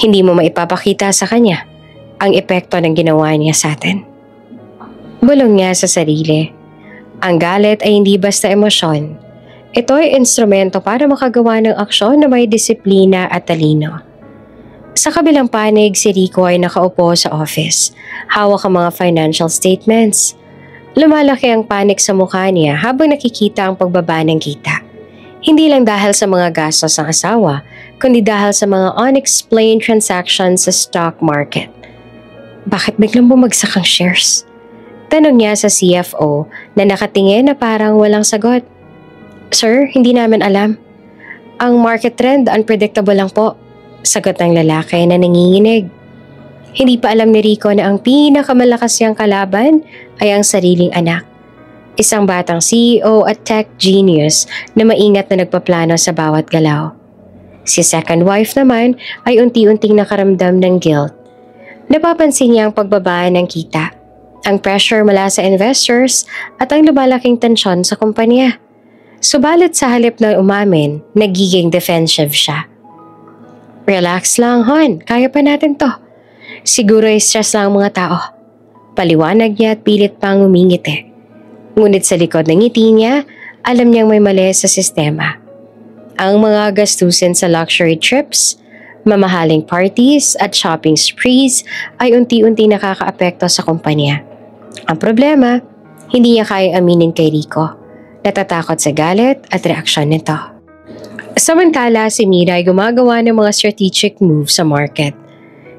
S1: hindi mo maipapakita sa kanya ang epekto ng ginawa niya sa atin. Bulong niya sa sarili. Ang galit ay hindi basta emosyon. Ito ay instrumento para makagawa ng aksyon na may disiplina at talino. Sa kabilang panig, si Rico ay nakaupo sa office. Hawak ang mga financial statements. Lumalaki ang panik sa mukha niya habang nakikita ang pagbaba ng kita. Hindi lang dahil sa mga gastos ng asawa, kundi dahil sa mga unexplained transactions sa stock market. Bakit biglang bumagsak ang shares? Tanong niya sa CFO na nakatingin na parang walang sagot. Sir, hindi namin alam. Ang market trend unpredictable lang po. Sagot ng lalaki na nanginginig. Hindi pa alam ni Rico na ang pinakamalakas niyang kalaban ay ang sariling anak. Isang batang CEO at tech genius na maingat na nagpaplano sa bawat galaw. Si second wife naman ay unti-unting nakaramdam ng guilt. Napapansin niya ang pagbaba ng kita, ang pressure mula sa investors at ang lumalaking tensyon sa kumpanya. Subalit sa halip na umamin, nagiging defensive siya. Relax lang, hon. Kaya pa natin to. Siguro ay stress lang ang mga tao. Paliwanag niya at pilit pang umingiti. Ngunit sa likod ng ngiti niya, alam niyang may mali sa sistema. Ang mga gastusin sa luxury trips, mamahaling parties at shopping sprees ay unti-unti nakakaapekto sa kumpanya. Ang problema, hindi niya kaya aminin kay Rico. Natatakot sa galit at reaksyon nito. Samantala, si Mira ay gumagawa ng mga strategic moves sa market.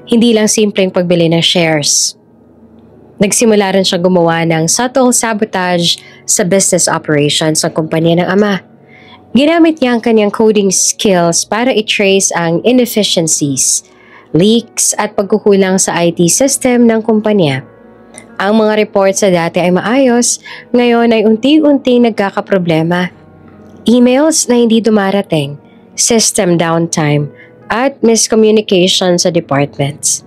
S1: Hindi lang simpleng pagbili ng shares. Nagsimula rin siya gumawa ng subtle sabotage sa business operations ng kumpanya ng ama. Ginamit niya ang kanyang coding skills para i-trace ang inefficiencies, leaks at pagkukulang sa IT system ng kumpanya. Ang mga reports sa dati ay maayos, ngayon ay unti-unting nagkakaproblema. Emails na hindi dumarating, system downtime, at miscommunication sa departments.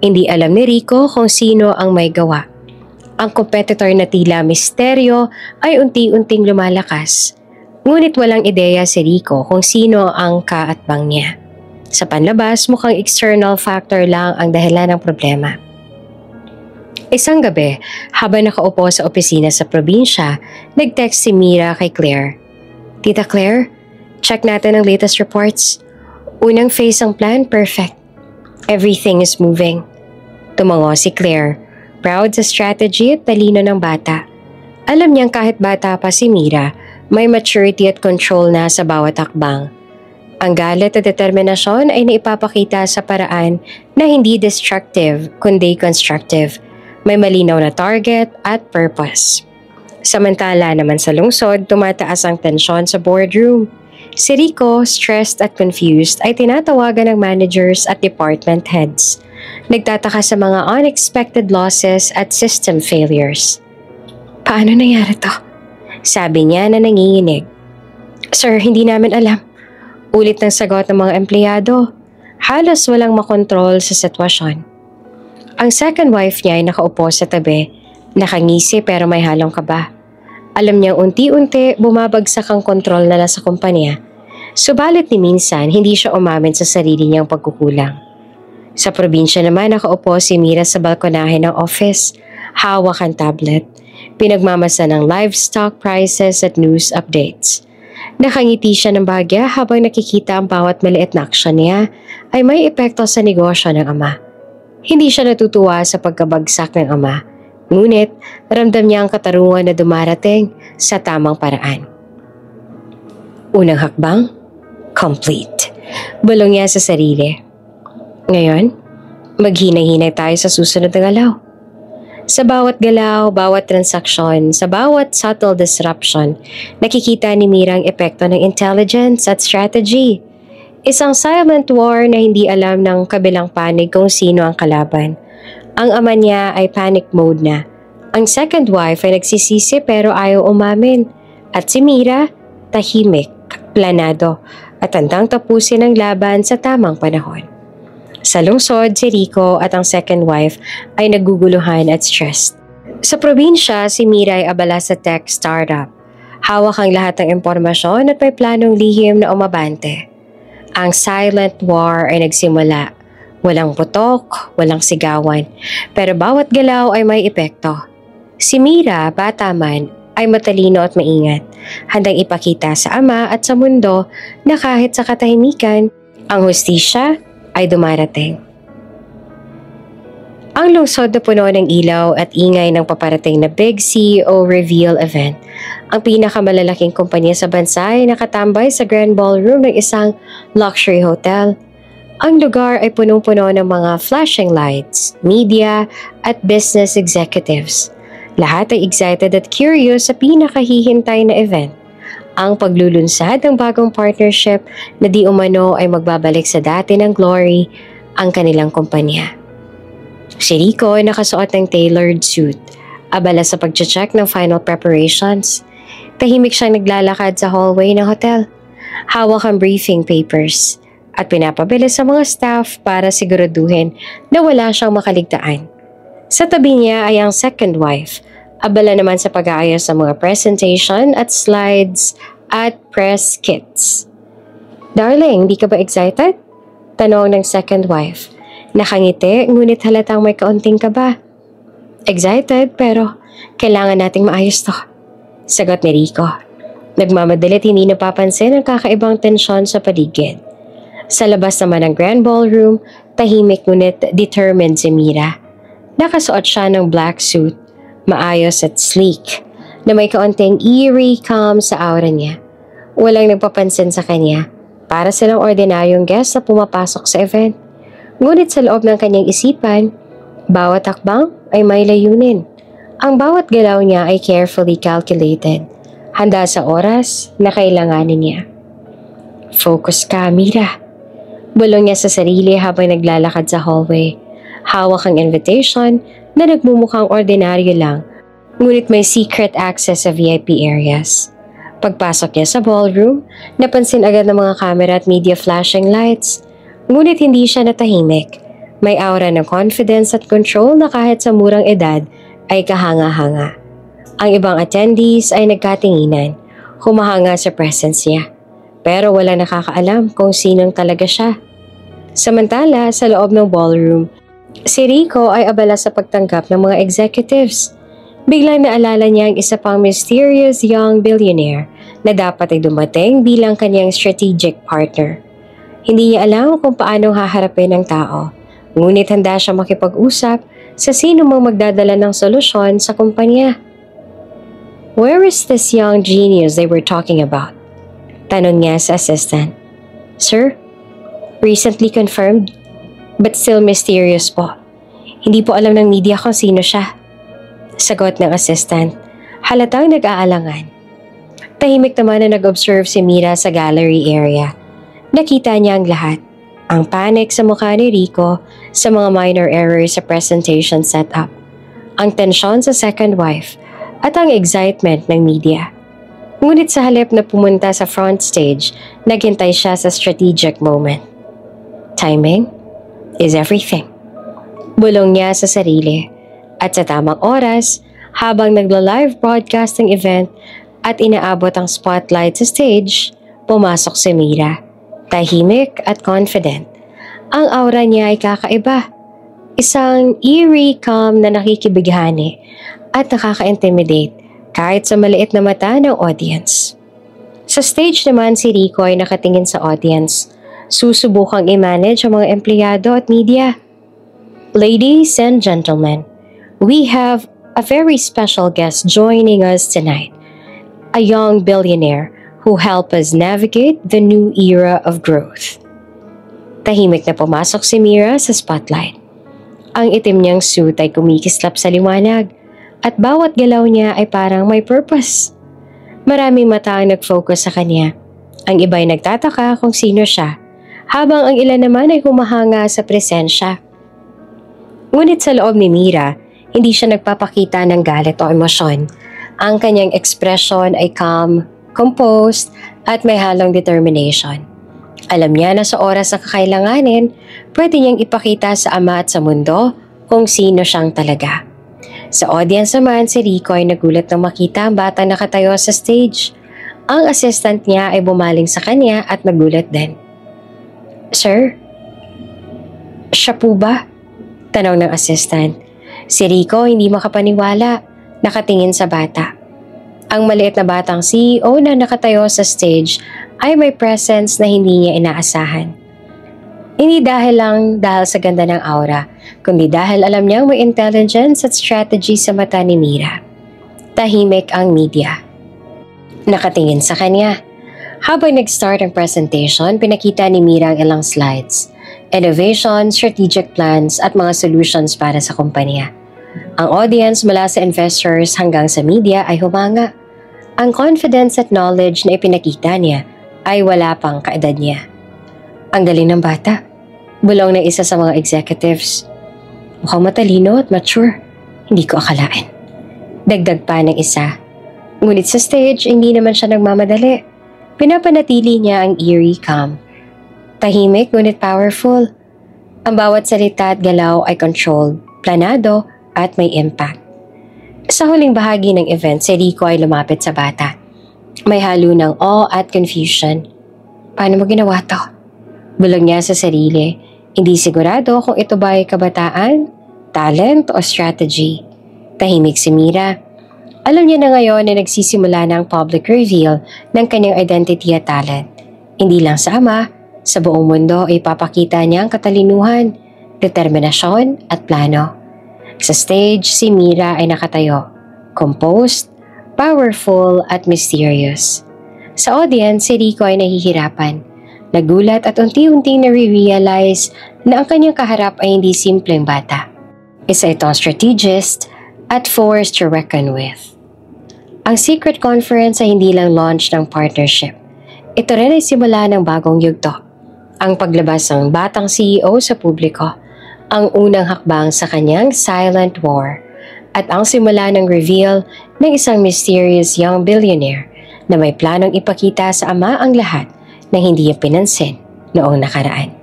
S1: Hindi alam ni Rico kung sino ang may gawa. Ang competitor na tila misteryo ay unti-unting lumalakas. Ngunit walang ideya si Rico kung sino ang kaatbang niya. Sa panlabas, mukhang external factor lang ang dahilan ng problema. Isang gabi, habang nakaupo sa opisina sa probinsya, nag-text si Mira kay Claire. Tita Claire, check natin ang latest reports. Unang phase ang plan, perfect. Everything is moving. Tumango si Claire, proud sa strategy at talino ng bata. Alam niyang kahit bata pa si Mira, may maturity at control na sa bawat hakbang. Ang galit at determinasyon ay naipapakita sa paraan na hindi destructive kundi constructive. May malinaw na target at purpose. Samantala naman sa lungsod, tumataas ang tensyon sa boardroom. Si Rico, stressed at confused, ay tinatawagan ng managers at department heads. Nagtataka sa mga unexpected losses at system failures. Paano nangyari to? Sabi niya na nanginginig. Sir, hindi namin alam. Ulit ng sagot ng mga empleyado. Halos walang makontrol sa sitwasyon. Ang second wife niya ay nakaupo sa tabi, nakangisi pero may halong kaba. Alam niyang unti-unti bumabagsak ang kontrol nila sa kumpanya. Subalit ni minsan, hindi siya umamin sa sarili niyang pagkukulang. Sa probinsya naman nakaupo si Mira sa balkonahe ng office, hawak ang tablet, pinagmamasa ng livestock prices at news updates. Nakangiti siya ng bahagya habang nakikita ang bawat maliit na aksyon niya ay may epekto sa negosyo ng ama. Hindi siya natutuwa sa pagkabagsak ng ama, ngunit ramdam niya ang katarungan na dumarating sa tamang paraan. Unang hakbang, complete. Bulong niya sa sarili. Ngayon, maghinay-hinay tayo sa susunod na galaw. Sa bawat galaw, bawat transaksyon, sa bawat subtle disruption, nakikita ni Mira ang epekto ng intelligence at strategy. Isang silent war na hindi alam ng kabilang panig kung sino ang kalaban. Ang ama niya ay panic mode na. Ang second wife ay nagsisisi pero ayaw umamin. At si Mira, tahimik, planado, at handang tapusin ang laban sa tamang panahon. Sa lungsod, si Rico at ang second wife ay naguguluhan at stressed. Sa probinsya, si Mira ay abala sa tech startup. Hawak ang lahat ng impormasyon at may planong lihim na umabante. Ang silent war ay nagsimula. Walang putok, walang sigawan, pero bawat galaw ay may epekto. Si Mira, bata man, ay matalino at maingat, handang ipakita sa ama at sa mundo na kahit sa katahimikan, ang hustisya ay dumarating. Ang lungsod na puno ng ilaw at ingay ng paparating na big CEO reveal event. Ang pinakamalalaking kumpanya sa bansa ay nakatambay sa Grand Ballroom ng isang luxury hotel. Ang lugar ay punong-puno ng mga flashing lights, media at business executives. Lahat ay excited at curious sa pinakahihintay na event. Ang paglulunsad ng bagong partnership na di umano ay magbabalik sa dati ng glory ang kanilang kumpanya. Si Rico ay nakasuot ng tailored suit, abala sa pag-check ng final preparations. Tahimik siyang naglalakad sa hallway ng hotel. Hawak ang briefing papers at pinapabilis sa mga staff para siguraduhin na wala siyang makaligtaan. Sa tabi niya ay ang second wife, abala naman sa pag-aayos ng mga presentation at slides at press kits. "Darling, di ka ba excited?" tanong ng second wife. Nakangiti, ngunit halatang may kaunting kaba. "Excited, pero kailangan nating maayos to," sagot ni Rico. Nagmamadali at hindi napapansin ang kakaibang tensyon sa paligid. Sa labas naman ng Grand Ballroom, tahimik ngunit determined si Mira. Nakasuot siya ng black suit, maayos at sleek, na may kaunting eerie calm sa aura niya. Walang nagpapansin sa kanya, para silang ordinaryong guest na pumapasok sa event. Ngunit sa loob ng kanyang isipan, bawat hakbang ay may layunin. Ang bawat galaw niya ay carefully calculated, handa sa oras na kailanganin niya. "Focus ka, Mira." Bulong niya sa sarili habang naglalakad sa hallway. Hawak ang invitation na nagmumukhang ordinaryo lang, ngunit may secret access sa VIP areas. Pagpasok niya sa ballroom, napansin agad ng mga camera at media flashing lights. Ngunit hindi siya natahimik. May aura ng confidence at control na kahit sa murang edad ay kahanga-hanga. Ang ibang attendees ay nagkatinginan, humahanga sa presence niya. Pero wala nakakaalam kung sinong talaga siya. Samantala, sa loob ng ballroom, si Rico ay abala sa pagtanggap ng mga executives. Biglang naalala niya ang isa pang mysterious young billionaire na dapat ay dumating bilang kanyang strategic partner. Hindi niya alam kung paano haharapin ang tao, ngunit handa siya makipag-usap sa sino mang magdadala ng solusyon sa kumpanya. "Where is this young genius they were talking about?" tanong niya sa assistant. "Sir, recently confirmed, but still mysterious po. Hindi po alam ng media kung sino siya," sagot ng assistant. Halatang nag-aalangan. Tahimik naman na nag-observe si Mira sa gallery area. Nakita niya ang lahat. Ang panic sa mukha ni Rico sa mga minor errors sa presentation setup. Ang tensyon sa second wife at ang excitement ng media. Ngunit sa halip na pumunta sa front stage, naghintay siya sa strategic moment. Timing is everything. Bulong niya sa sarili. At sa tamang oras, habang nagla-live broadcast ng event at inaabot ang spotlight sa stage, pumasok si Mira. Tahimik at confident. Ang aura niya ay kakaiba. Isang eerie calm na nakikibighani at nakaka-intimidate kahit sa maliit na mata ng audience. Sa stage naman si Rico ay nakatingin sa audience. Susubukang i-manage ang mga empleyado at media. "Ladies and gentlemen, we have a very special guest joining us tonight. A young billionaire who help us navigate the new era of growth." Tahimik na pumasok si Mira sa spotlight. Ang itim niyang suit ay kumikislap sa liwanag at bawat galaw niya ay parang may purpose. Maraming mata ang nag-focus sa kanya. Ang iba ay nagtataka kung sino siya, habang ang ilan naman ay humahanga sa presensya. Ngunit sa loob ni Mira, hindi siya nagpapakita ng galit o emosyon. Ang kanyang ekspresyon ay calm, composed, at may halong determination. Alam niya na sa oras na kakailanganin, pwede niyang ipakita sa ama at sa mundo kung sino siyang talaga. Sa audience naman, si Rico ay nagulat nang makita ang batang nakatayo sa stage. Ang assistant niya ay bumaling sa kanya at nagulat din. "Sir, siya po ba?" tanong ng assistant. Si Rico hindi makapaniwala. nakatingin sa bata. Ang maliit na batang CEO na nakatayo sa stage ay may presence na hindi niya inaasahan. Hindi dahil sa ganda ng aura, kundi dahil alam niyang may intelligence at strategy sa mata ni Mira. Tahimik ang media. Nakatingin sa kanya. Habang nag-start ang presentation, pinakita ni Mira ang ilang slides. Innovation, strategic plans at mga solutions para sa kumpanya. Ang audience mula sa investors hanggang sa media ay humanga. Ang confidence at knowledge na ipinakita niya ay wala pang kaedad niya. Ang galing ng bata. Bulong ng isa sa mga executives. Mukhang matalino at mature. Hindi ko akalain. Dagdag pa ng isa. Ngunit sa stage, hindi naman siya nagmamadali. Pinapanatili niya ang eerie calm. Tahimik ngunit powerful. Ang bawat salita at galaw ay controlled, planado at may impact. Sa huling bahagi ng event, si Rico ay lumapit sa bata. May halo ng awe at confusion. Paano mo ginawa to? Bulong niya sa sarili. Hindi sigurado kung ito ba ay kabataan, talent o strategy. Tahimik si Mira. Alam niya na ngayon na nagsisimula na ang public reveal ng kanyang identity at talent. Hindi lang sa ama, sa buong mundo ay papakita niya ang katalinuhan, determinasyon at plano. Sa stage, si Mira ay nakatayo, composed, powerful at mysterious. Sa audience, si Rico ay nahihirapan. Nagulat at unti-unting nare-realize na ang kanyang kaharap ay hindi simpleng bata. Isa itong strategist at force to reckon with. Ang secret conference ay hindi lang launch ng partnership. Ito rin ay simula ng bagong yugto. Ang paglabas ng batang CEO sa publiko, ang unang hakbang sa kanyang silent war, at ang simula ng reveal ng isang mysterious young billionaire na may planong ipakita sa ama ang lahat na hindi niya pinansin noong nakaraan.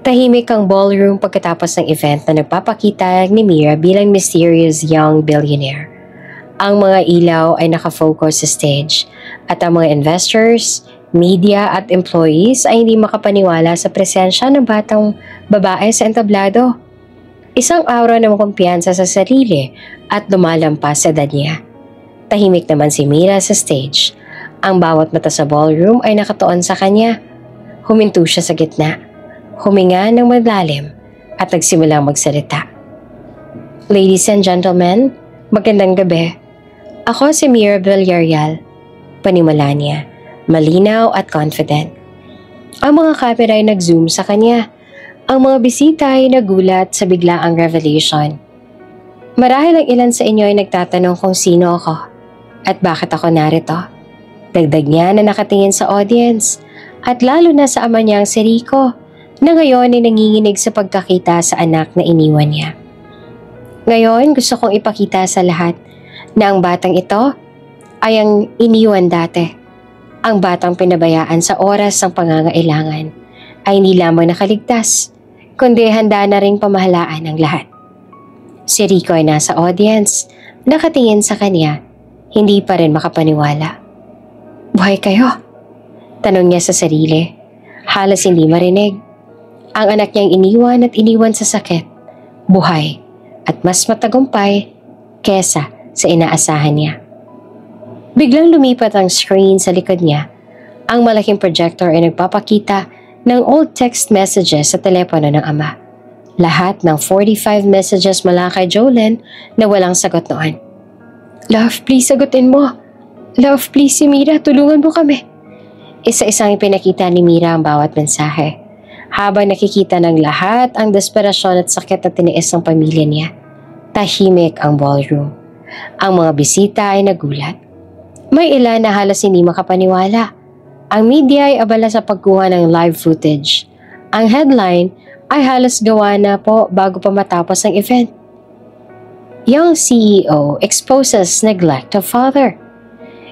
S1: Tahimik ang ballroom pagkatapos ng event na nagpapakita ni Mira bilang mysterious young billionaire. Ang mga ilaw ay nakafocus sa stage at ang mga investors, media at employees ay hindi makapaniwala sa presensya ng batang babae sa entablado. Isang aura ng kumpiyansa sa sarili at lumalampas sa edad niya. Tahimik naman si Mira sa stage. Ang bawat mata sa ballroom ay nakatuon sa kanya. Huminto siya sa gitna. Huminga ng malalim at nagsimulang magsalita. Ladies and gentlemen, magandang gabi. Ako si Mira Villarreal. Panimula niya, malinaw at confident. Ang mga camera ay nag-zoom sa kanya. Ang mga bisita ay nagulat sa biglaang revelation. Marahil ang ilan sa inyo ay nagtatanong kung sino ako at bakit ako narito. Dagdag niya na nakatingin sa audience at lalo na sa ama niyang si Rico na ngayon ay nanginginig sa pagkakita sa anak na iniwan niya. Ngayon gusto kong ipakita sa lahat na ang batang ito ay ang iniwan dati. Ang batang pinabayaan sa oras ng pangangailangan ay hindi lamang nakaligtas, kundi handa na ring pamahalaan ng lahat. Si Rico ay nasa audience, nakatingin sa kanya, hindi pa rin makapaniwala. Buhay kayo? Tanong niya sa sarili, halos hindi marinig. Ang anak niyang iniwan sa sakit, buhay at mas matagumpay kesa sa inaasahan niya. Biglang lumipat ang screen sa likod niya. Ang malaking projector ay nagpapakita ng old text messages sa telepono ng ama. Lahat ng 45 messages mula kay Jolene na walang sagot noon. Love, please sagutin mo. Love, please si Mira, tulungan mo kami. Isa-isang ipinakita ni Mira ang bawat mensahe. Habang nakikita ng lahat ang desperasyon at sakit na tiniis ng pamilya niya, tahimik ang ballroom. Ang mga bisita ay nagulat. May ilan na halos hindi makapaniwala. Ang media ay abala sa pagkuha ng live footage. Ang headline ay halos gawa na po bago pa matapos ang event. Young CEO exposes neglect of father.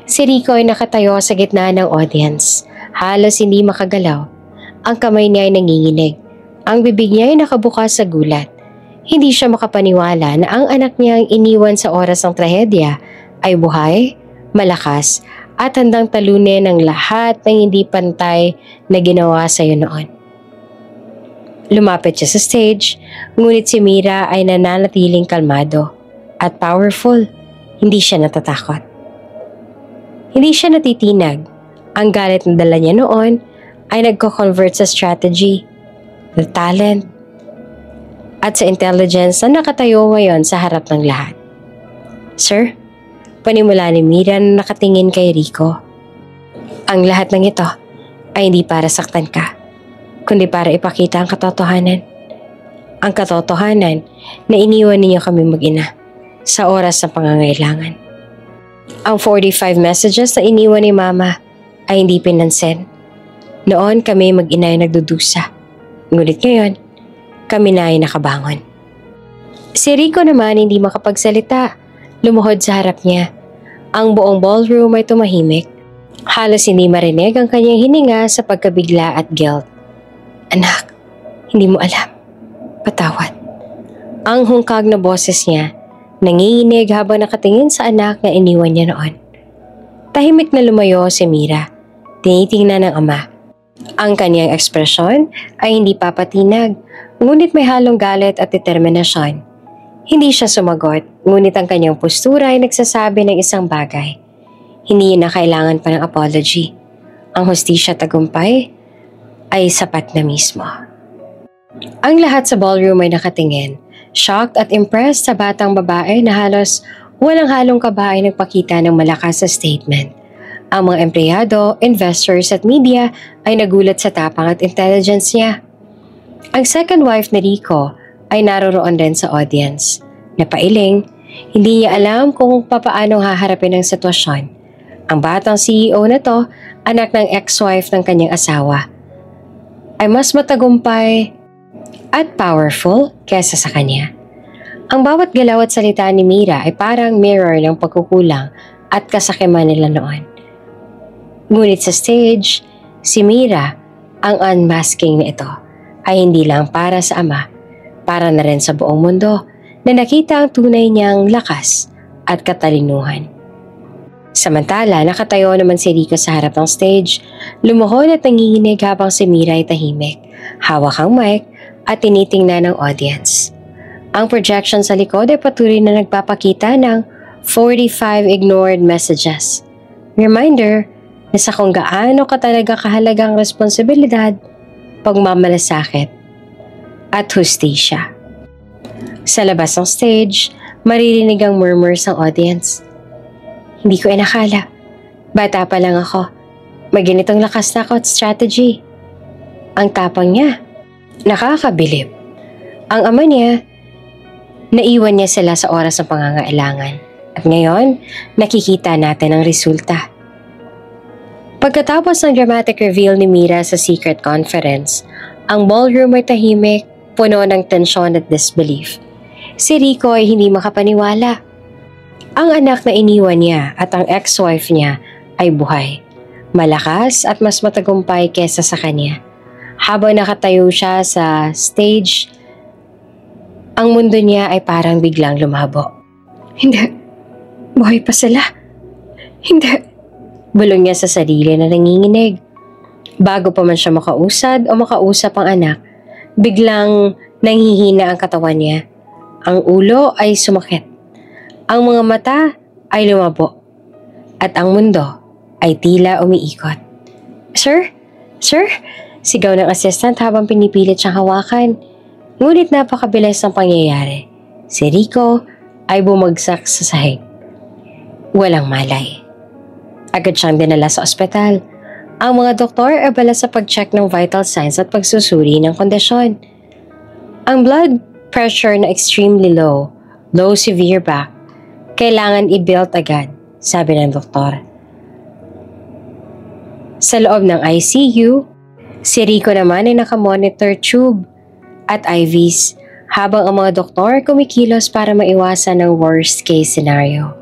S1: Si Rico ay nakatayo sa gitna ng audience. Halos hindi makagalaw. Ang kamay niya ay nanginginig. Ang bibig niya ay nakabukas sa gulat. Hindi siya makapaniwala na ang anak niya ang iniwan sa oras ng trahedya ay buhay, malakas, at handang talunin ng lahat ng hindi pantay na ginawa sa iyo noon. Lumapit siya sa stage, ngunit si Mira ay nananatiling kalmado. At powerful, hindi siya natatakot. Hindi siya natitinag. Ang galit na dala niya noon ay nagko-convert sa strategy, the talent, at sa intelligence na nakatayo ngayon sa harap ng lahat. Sir, panimula ni Mira na nakatingin kay Rico. Ang lahat ng ito ay hindi para saktan ka, kundi para ipakita ang katotohanan. Ang katotohanan na iniwan ninyo kami mag-ina sa oras ng pangangailangan. Ang 45 messages na iniwan ni Mama ay hindi pinansin. Noon kami mag-ina ay nagdudusa. Ngunit ngayon, kami na ay nakabangon. Si Rico naman hindi makapagsalita. Lumuhod sa harap niya. Ang buong ballroom ay tumahimik. Halos hindi marinig ang kanyang hininga sa pagkabigla at guilt. Anak, hindi mo alam. Patawad. Ang hungkag na boses niya, nanginginig habang nakatingin sa anak na iniwan niya noon. Tahimik na lumayo si Mira. Tinitingnan ng ama. Ang kanyang ekspresyon ay hindi papatinag, ngunit may halong galit at determinasyon. Hindi siya sumagot, ngunit ang kanyang postura ay nagsasabi ng isang bagay. Hindi niya na kailangan pa ng apology. Ang hustisya tagumpay ay sapat na mismo. Ang lahat sa ballroom ay nakatingin, shocked at impressed sa batang babae na halos walang halong kaba ay nagpakita ng malakas sa statement. Ang mga empleyado, investors at media ay nagulat sa tapang at intelligence niya. Ang second wife ni Rico ay naroroon din sa audience. Napailing, hindi niya alam kung papaano haharapin ang sitwasyon. Ang batang CEO na to, anak ng ex-wife ng kanyang asawa, ay mas matagumpay at powerful kesa sa kanya. Ang bawat galaw at salita ni Mira ay parang mirror ng pagkukulang at kasakiman nila noon. Ngunit sa stage, si Mira, ang unmasking na ito, ay hindi lang para sa ama, para na rin sa buong mundo na nakita ang tunay niyang lakas at katalinuhan. Samantala, nakatayo naman si Rico sa harap ng stage, lumuhod at nanginginig habang si Mira ay tahimik, hawak ang mic at tinitingnan ng audience. Ang projection sa likod ay patuloy na nagpapakita ng 45 ignored messages. Reminder na sa kung gaano ka talaga kahalagang responsibilidad, pagmamalasakit, at hustisya. Sa labas ng stage, maririnig ang murmurs ng audience. Hindi ko inakala. Bata pa lang ako. May ganitong lakas na ako at strategy. Ang tapang niya, nakakabilib. Ang ama niya, naiwan niya sila sa oras ng pangangailangan. At ngayon, nakikita natin ang resulta. Pagkatapos ng dramatic reveal ni Mira sa secret conference, ang ballroom ay tahimik, puno ng tensyon at disbelief. Si Rico ay hindi makapaniwala. Ang anak na iniwan niya at ang ex-wife niya ay buhay, malakas at mas matagumpay kesa sa kanya. Habang nakatayo siya sa stage, ang mundo niya ay parang biglang lumabo. Hindi, buhay pa sila. Hindi. Bulong niya sa sarili na nanginginig. Bago pa man siya makausad o makausap ang anak, biglang nanghihina ang katawan niya. Ang ulo ay sumakit. Ang mga mata ay lumabo. At ang mundo ay tila umiikot. Sir? Sir? Sigaw ng assistant habang pinipilit siyang hawakan. Ngunit napakabilis ng pangyayari. Si Rico ay bumagsak sa sahig. Walang malay. Agad siyang dinala sa ospital. Ang mga doktor ay abala sa pag-check ng vital signs at pagsusuri ng kondisyon. Ang blood pressure na extremely low, low severe back, kailangan i-build agad, sabi ng doktor. Sa loob ng ICU, si Rico naman ay nakamonitor tube at IVs habang ang mga doktor kumikilos para maiwasan ang worst case scenario.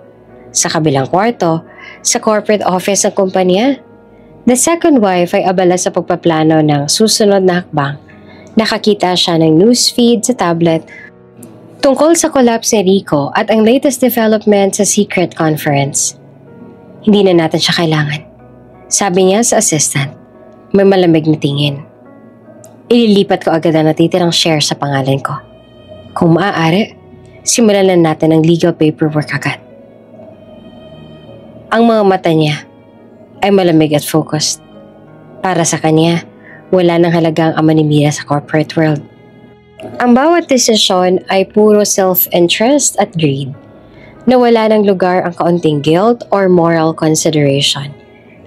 S1: Sa kabilang kwarto, sa corporate office ng kumpanya, the second wife ay abala sa pagpaplano ng susunod na hakbang. Nakakita siya ng newsfeed sa tablet tungkol sa collapse ni Rico at ang latest development sa secret conference. Hindi na natin siya kailangan. Sabi niya sa assistant, may malamig na tingin. Ililipat ko agad ang natitirang share sa pangalan ko. Kung maaari, Simulan na natin ang legal paperwork agad. Ang mga mata niya ay malamig at focused. Para sa kanya, wala nang halaga ang ama ni Mira sa corporate world. Ang bawat desisyon ay puro self-interest at greed, na wala ng lugar ang kaunting guilt or moral consideration.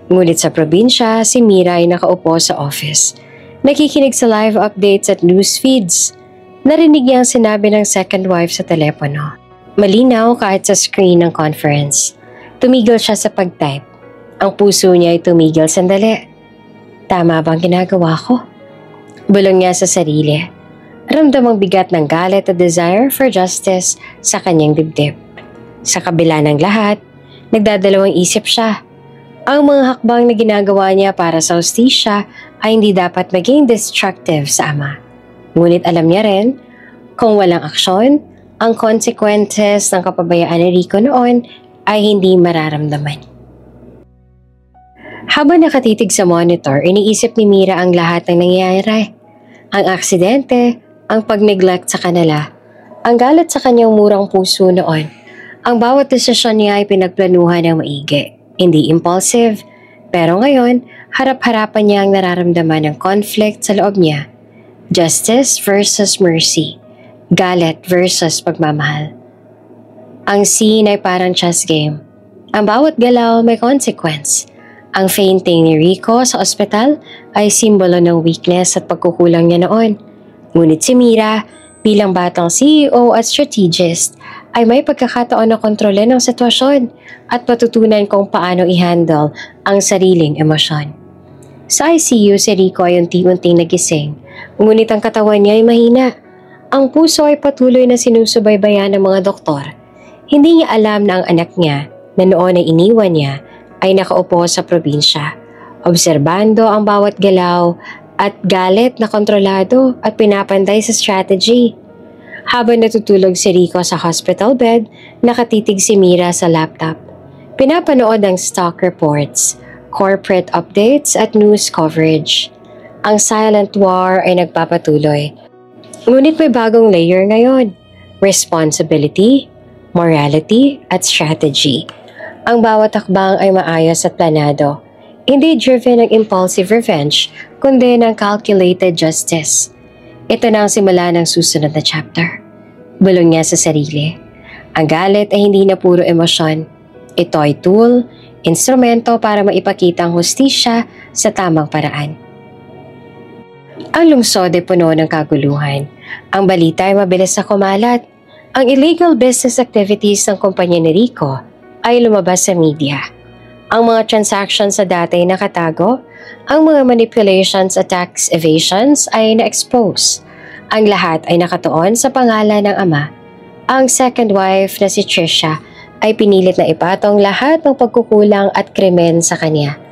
S1: Ngunit sa probinsya, si Mira ay nakaupo sa office, nakikinig sa live updates at news feeds. Narinig niya ang sinabi ng second wife sa telepono. Malinaw kahit sa screen ng conference. Tumigil siya sa pag-type. Ang puso niya ay tumigil sandali. Tama bang ginagawa ko? Bulong niya sa sarili. Ramdam ang bigat ng galit at desire for justice sa kanyang dibdib. Sa kabila ng lahat, nagdadalawang isip siya. Ang mga hakbang na ginagawa niya para sa hustisya ay hindi dapat maging destructive sa ama. Ngunit alam niya rin, kung walang aksyon, ang consequences ng kapabayaan ni Rico noon ay hindi mararamdaman. Habang nakatitig sa monitor, iniisip ni Mira ang lahat ng nangyayari. Ang aksidente, ang pag-neglect sa kanila, ang galit sa kanyang murang puso noon. Ang bawat desisyon niya ay pinagplanuhan ng maigi, hindi impulsive. Pero ngayon, harap-harapan niya ang nararamdaman ng conflict sa loob niya. Justice versus mercy. Galit versus pagmamahal. Ang scene ay parang chess game. Ang bawat galaw may consequence. Ang fainting ni Rico sa ospital ay simbolo ng weakness at pagkukulang niya noon. Ngunit si Mira, bilang batang CEO at strategist, ay may pagkakataon na kontrolin ang sitwasyon at patutunan kung paano i-handle ang sariling emosyon. Sa ICU, si Rico ay unti-unting nagising, ngunit ang katawan niya ay mahina. Ang puso ay patuloy na sinusubaybayan ng mga doktor. Hindi niya alam na ang anak niya, na noon ay iniwan niya, ay nakaupo sa probinsya, obserbando ang bawat galaw at galit na kontrolado at pinapantay sa strategy. Habang natutulog si Rico sa hospital bed, nakatitig si Mira sa laptop. Pinapanood ang stock reports, corporate updates at news coverage. Ang silent war ay nagpapatuloy. Ngunit may bagong layer ngayon: responsibility, morality at strategy. Ang bawat hakbang ay maayos at planado. Hindi driven ng impulsive revenge, kundi ng calculated justice. Ito na ang simula ng susunod na chapter. Bulong niya sa sarili. Ang galit ay hindi na puro emosyon. Ito ay tool, instrumento para maipakita ang hustisya sa tamang paraan. Ang lungsod ay puno ng kaguluhan. Ang balita ay mabilis na kumalat. Ang illegal business activities ng kumpanya ni Rico ay lumabas sa media. Ang mga transactions sa dati ay nakatago, ang mga manipulations at tax evasions ay na-expose. Ang lahat ay nakatuon sa pangalan ng ama. Ang second wife na si Trisha ay pinilit na ipatong lahat ng pagkukulang at krimen sa kanya.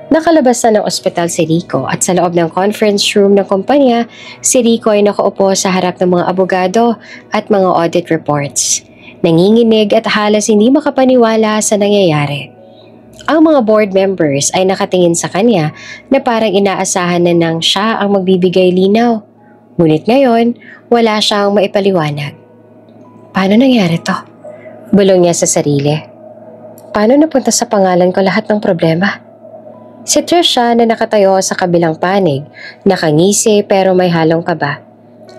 S1: Nakalabas na ng ospital si Rico at sa loob ng conference room ng kumpanya, si Rico ay nakaupo sa harap ng mga abogado at mga audit reports. Nanginginig at halos hindi makapaniwala sa nangyayari. Ang mga board members ay nakatingin sa kanya na parang inaasahan na nang siya ang magbibigay linaw. Ngunit ngayon, wala siyang maipaliwanag. Paano nangyari to? Bulong niya sa sarili. Paano napunta sa pangalan ko lahat ng problema? Si Trisha na nakatayo sa kabilang panig, nakangisi pero may halong kaba.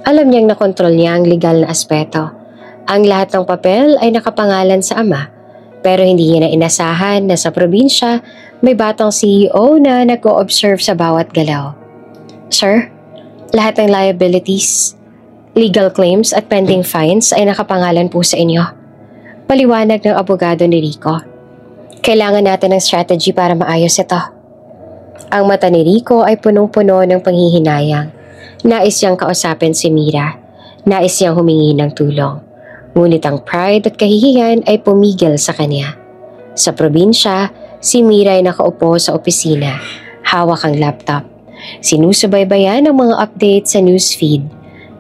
S1: Alam niyang nakontrol niya ang legal na aspeto. Ang lahat ng papel ay nakapangalan sa ama. Pero hindi niya na inasahan na sa probinsya, may batang CEO na nag-o-observe sa bawat galaw. Sir, lahat ng liabilities, legal claims at pending fines ay nakapangalan po sa inyo. Paliwanag ng abogado ni Rico. Kailangan natin ng strategy para maayos ito. Ang mata ni Rico ay punong-puno ng panghihinayang. Nais niyang kausapin si Mira. Nais niyang humingi ng tulong. Ngunit ang pride at kahihiyan ay pumigil sa kanya. Sa probinsya, si Mira ay nakaupo sa opisina, hawak ang laptop. Sinusubaybayan ang mga updates sa newsfeed.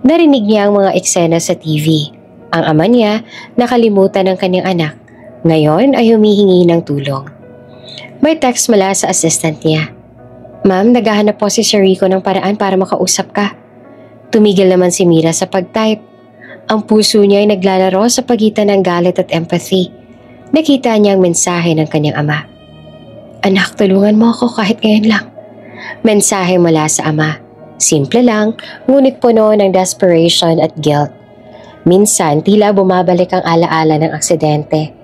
S1: Narinig niya ang mga eksena sa TV. Ang ama niya nakalimutan ng kanyang anak. Ngayon ay humihingi ng tulong. May text mula sa assistant niya. Ma'am, naghahanap po si Sir Rico ng paraan para makausap ka. Tumigil naman si Mira sa pag-type. Ang puso niya ay naglalaro sa pagitan ng galit at empathy. Nakita niya ang mensahe ng kanyang ama. Anak, tulungan mo ako kahit ngayon lang. Mensahe mula sa ama. Simple lang, ngunit puno ng desperation at guilt. Minsan, tila bumabalik ang alaala ng aksidente.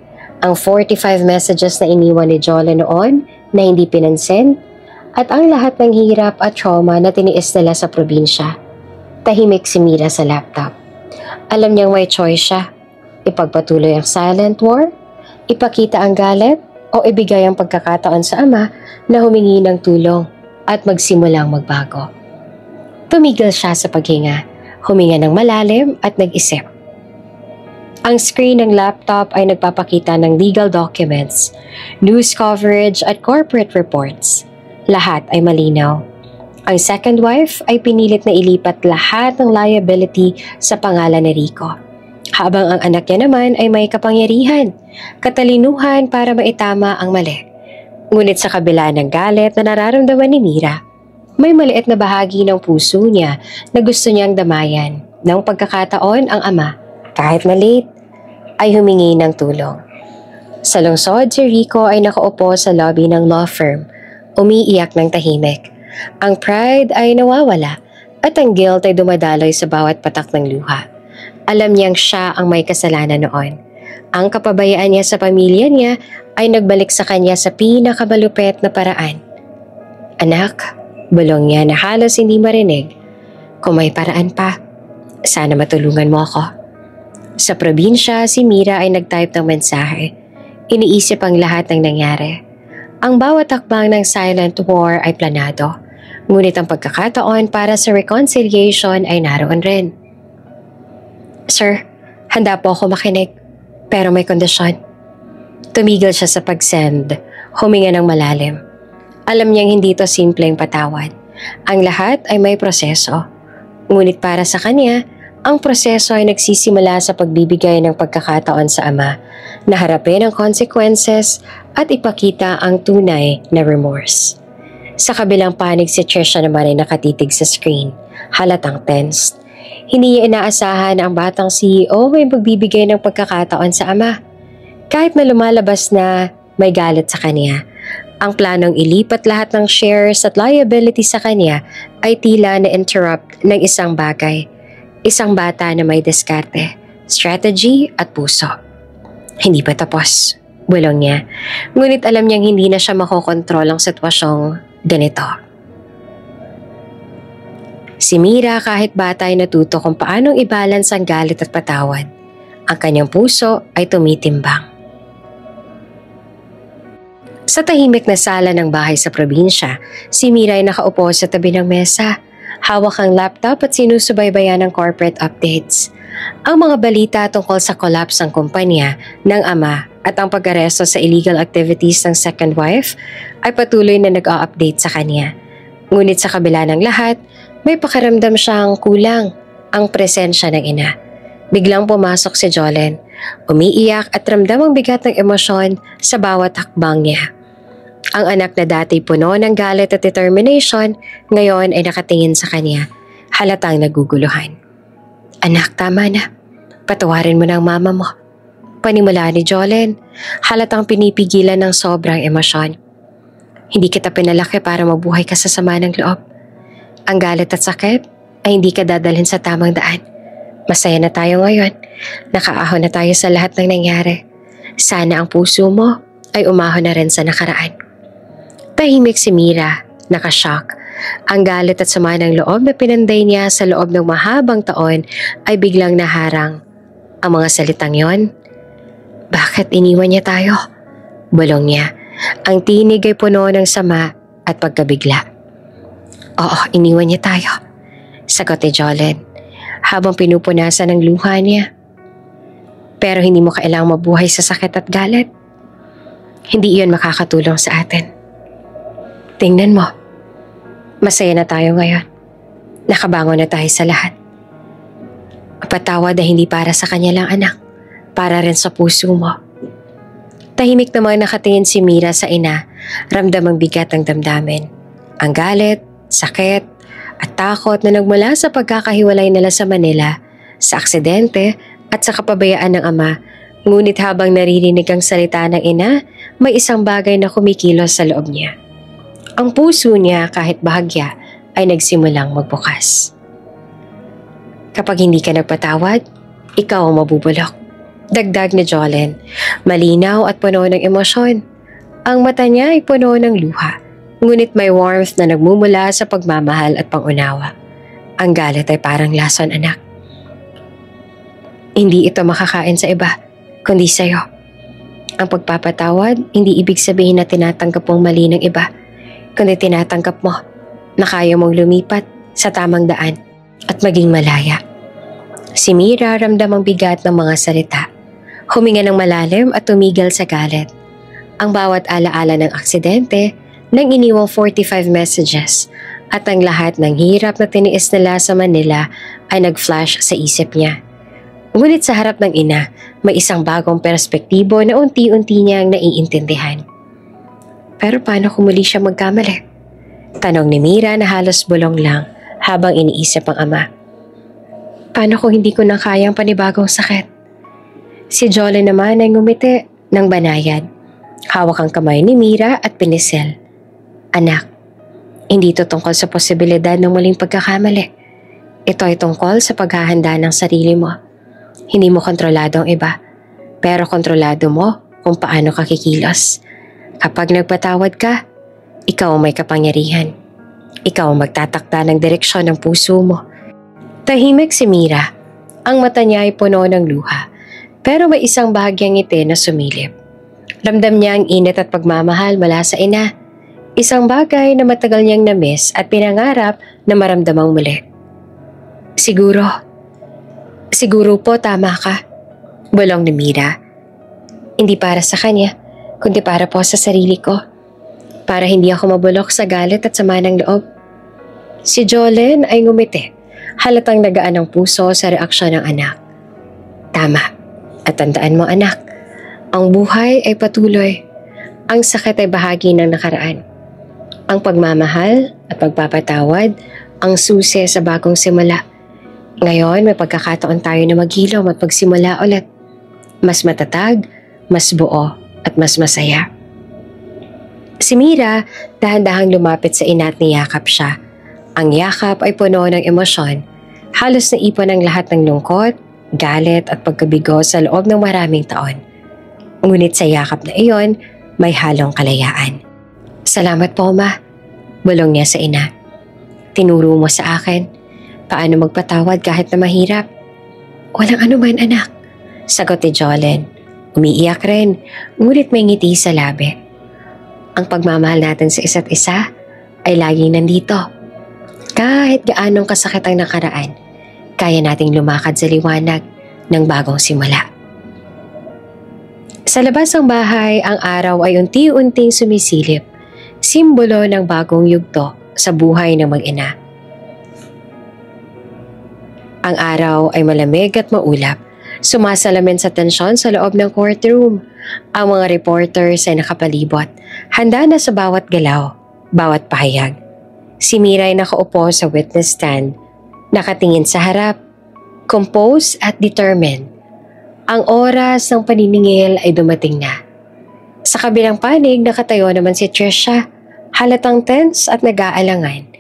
S1: Ang 45 messages na iniwan ni Jolene noon na hindi pinansin, at ang lahat ng hirap at trauma na tiniis nila sa probinsya. Tahimik si Mira sa laptop. Alam niyang may choice siya. Ipagpatuloy ang silent war, ipakita ang galit, o ibigay ang pagkakataon sa ama na humingi ng tulong at magsimulang magbago. Tumigil siya sa paghinga, huminga ng malalim at nag-isip. Ang screen ng laptop ay nagpapakita ng legal documents, news coverage at corporate reports. Lahat ay malinaw. Ang second wife ay pinilit na ilipat lahat ng liability sa pangalan ni Rico. Habang ang anak niya naman ay may kapangyarihan, katalinuhan para maitama ang mali. Ngunit sa kabila ng galit na nararamdaman ni Mira, may maliit na bahagi ng puso niya na gusto niyang damayan. Nang pagkakataon ang ama, kahit na late, ay humingi ng tulong. Sa lungsod, si Rico ay nakaupo sa lobby ng law firm, umiiyak ng tahimik. Ang pride ay nawawala at ang guilt ay dumadaloy sa bawat patak ng luha. Alam niyang siya ang may kasalanan noon. Ang kapabayaan niya sa pamilya niya ay nagbalik sa kanya sa pinakamalupit na paraan. Anak, bulong niya na halos hindi marinig. Kung may paraan pa, sana matulungan mo ako. Sa probinsya, si Mira ay nag-type ng mensahe. Iniisip ang lahat ng nangyari. Ang bawat hakbang ng silent war ay planado. Ngunit ang pagkakataon para sa reconciliation ay naroon rin. Sir, handa po ako makinig, pero may kondisyon. Tumigil siya sa pag-send, huminga ng malalim. Alam niyang hindi ito simpleng patawad. Ang lahat ay may proseso. Ngunit para sa kanya, ang proseso ay nagsisimula sa pagbibigay ng pagkakataon sa ama na harapin ang consequences at ipakita ang tunay na remorse. Sa kabilang panig si Trisha naman ay nakatitig sa screen, halatang tensed. Hindi niya inaasahan na ang batang CEO ay magbibigay ng pagkakataon sa ama. Kahit na lumalabas na may galit sa kanya, ang planong ilipat lahat ng shares at liability sa kanya ay tila na-interrupt ng isang bagay. Isang bata na may diskarte, strategy at puso. Hindi pa tapos, bulong niya. Ngunit alam niyang hindi na siya makokontrol ang sitwasyong ganito. Si Mira kahit bata ay natuto kung paanong i-balance ang galit at patawad. Ang kanyang puso ay tumitimbang. Sa tahimik na sala ng bahay sa probinsya, si Mira ay nakaupo sa tabi ng mesa. Hawak ang laptop at sinusubaybayan ng corporate updates. Ang mga balita tungkol sa collapse ng kumpanya ng ama at ang pag-aresto sa illegal activities ng second wife ay patuloy na nag-a-update sa kanya. Ngunit sa kabila ng lahat, may pakiramdam siyang kulang ang presensya ng ina. Biglang pumasok si Jolene, umiiyak at ramdam ang bigat ng emosyon sa bawat hakbang niya. Ang anak na dati puno ng galit at determination, ngayon ay nakatingin sa kanya, halatang naguguluhan. Anak, tama na. Patawarin mo na ang mama mo. Panimula ni Jolene, halatang pinipigilan ng sobrang emosyon. Hindi kita pinalaki para mabuhay ka sa sama ng loob. Ang galit at sakit ay hindi ka dadalhin sa tamang daan. Masaya na tayo ngayon. Nakaahon na tayo sa lahat ng nangyari. Sana ang puso mo ay umahon na rin sa nakaraan. Tahimik si Mira, nakashock. Ang galit at sama ng loob na pinanday niya sa loob ng mahabang taon ay biglang naharang. Ang mga salitang yon, bakit iniwan niya tayo? Bulong niya. Ang tinig ay puno ng sama at pagkabigla. Oo, iniwan niya tayo. Sagot ni Jolene, habang pinupunasan ng luha niya. Pero hindi mo kailangang mabuhay sa sakit at galit. Hindi iyon makakatulong sa atin. Tingnan mo, masaya na tayo ngayon. Nakabangon na tayo sa lahat. Patawad na hindi para sa kanya lang anak, para rin sa puso mo. Tahimik namang nakatingin si Mira sa ina, ramdam ang bigat ng damdamin. Ang galit, sakit, at takot na nagmula sa pagkakahiwalay nila sa Manila sa aksidente at sa kapabayaan ng ama. Ngunit habang naririnig ang salita ng ina, may isang bagay na kumikilos sa loob niya. Ang puso niya kahit bahagya ay nagsimulang magbukas. Kapag hindi ka nagpatawad, ikaw ang mabubulok. Dagdag ni Jolene, malinaw at puno ng emosyon. Ang mata niya ay puno ng luha, ngunit may warmth na nagmumula sa pagmamahal at pangunawa. Ang galit ay parang lason, anak. Hindi ito makakain sa iba, kundi sa'yo. Ang pagpapatawad, hindi ibig sabihin na tinatanggap mong mali ng iba, kundi tinatanggap mo na kaya mong lumipat sa tamang daan at maging malaya. Si Mira ramdam ang bigat ng mga salita. Huminga ng malalim at tumigil sa galit. Ang bawat alaala ng aksidente, nang iniwang 45 messages at ang lahat ng hirap na tiniis nila sa Manila ay nag-flash sa isip niya. Ngunit sa harap ng ina, may isang bagong perspektibo na unti-unti niyang naiintindihan. Pero paano kung muli siya magkamali? Tanong ni Mira na halos bulong lang habang iniisip ang ama. Paano kung hindi ko nang kayang panibagong sakit? Si Jolene naman ay ngumiti ng banayad. Hawak ang kamay ni Mira at pinisil. Anak, hindi ito tungkol sa posibilidad ng muling pagkakamali. Ito ay tungkol sa paghahanda ng sarili mo. Hindi mo kontrolado ang iba, pero kontrolado mo kung paano ka kikilos. Kapag nagpatawad ka, ikaw ang may kapangyarihan. Ikaw ang magtatakda ng direksyon ng puso mo. Tahimik si Mira. Ang mata niya ay puno ng luha, pero may isang bahagyang ngiti na sumilip. Ramdam niya ang init at pagmamahal mula sa ina. Isang bagay na matagal niyang namiss at pinangarap na maramdamang muli. Siguro po tama ka, bulong ni Mira. Hindi para sa kanya, kundi para po sa sarili ko. Para hindi ako mabulok sa galit at sama ng loob. Si Jolene ay ngumiti, halatang nagaan ang puso sa reaksyon ng anak. Tama, at tandaan mo anak, ang buhay ay patuloy. Ang sakit ay bahagi ng nakaraan. Ang pagmamahal at pagpapatawad ang susi sa bagong simula. Ngayon may pagkakataon tayo na maghilom at pagsimula ulit. Mas matatag, mas buo at mas masaya. Si Mira dahan-dahang lumapit sa ina at niyakap siya. Ang yakap ay puno ng emosyon. Halos naipon ang lahat ng lungkot, galit at pagkabigo sa loob ng maraming taon. Ngunit sa yakap na iyon, may halong kalayaan. Salamat po, Ma, bulong niya sa ina. Tinuro mo sa akin paano magpatawad kahit na mahirap. Walang anuman anak, sagot ni Jolene. Umiiyak rin, ngunit may ngiti sa labi. Ang pagmamahal natin sa isa't isa ay laging nandito. Kahit gaanong kasakit ang nakaraan, kaya nating lumakad sa liwanag ng bagong simula. Sa labas ng bahay, ang araw ay unti-unting sumisilip, simbolo ng bagong yugto sa buhay ng mag-ina. Ang araw ay malamig at maulap, sumasalamin sa tensyon sa loob ng courtroom. Ang mga reporters ay nakapalibot, handa na sa bawat galaw, bawat pahayag. Si Mira ay nakaupo sa witness stand, nakatingin sa harap, composed at determined. Ang oras ng paniningil ay dumating na. Sa kabilang panig, nakatayo naman si Trisha, halatang tense at nag-aalangan.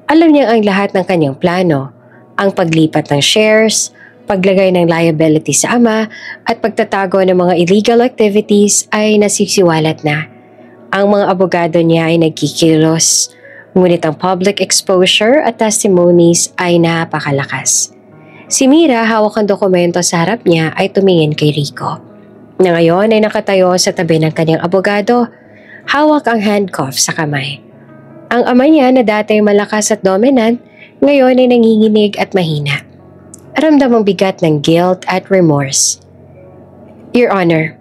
S1: Alam niya ang lahat ng kanyang plano, ang paglipat ng shares, paglagay ng liability sa ama, at pagtatago ng mga illegal activities ay nasisiwalat na. Ang mga abogado niya ay nagkikilos, ngunit ang public exposure at testimonies ay napakalakas. Si Mira, hawak ang dokumento sa harap niya, ay tumingin kay Rico, na ngayon ay nakatayo sa tabi ng kanyang abogado, hawak ang handcuff sa kamay. Ang ama niya na dati malakas at dominant, ngayon ay nanginginig at mahina. Ramdam ang bigat ng guilt at remorse. Your Honor,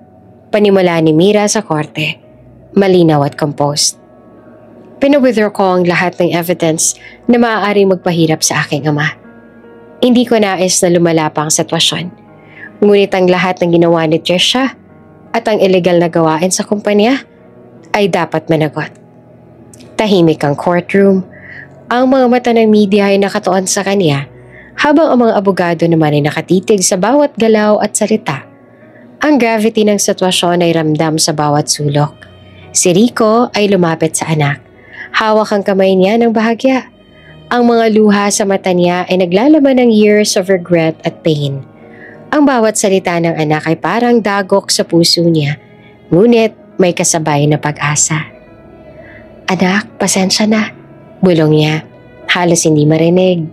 S1: panimula ni Mira sa korte, malinaw at composed. Pina-withdraw ko ang lahat ng evidence na maaaring magpahirap sa aking ama. Hindi ko nais na lumala pa ang sitwasyon. Ngunit ang lahat ng ginawa ni Trisha at ang illegal na gawain sa kumpanya ay dapat managot. Tahimik ang courtroom. Ang mga mata ng media ay nakatuon sa kanya habang ang mga abogado naman ay nakatitig sa bawat galaw at salita. Ang gravity ng sitwasyon ay ramdam sa bawat sulok. Si Rico ay lumapit sa anak. Hawak ang kamay niya ng bahagya. Ang mga luha sa mata niya ay naglalaman ng years of regret at pain. Ang bawat salita ng anak ay parang dagok sa puso niya, ngunit may kasabay na pag-asa. "Anak, pasensya na," bulong niya, halos hindi marinig.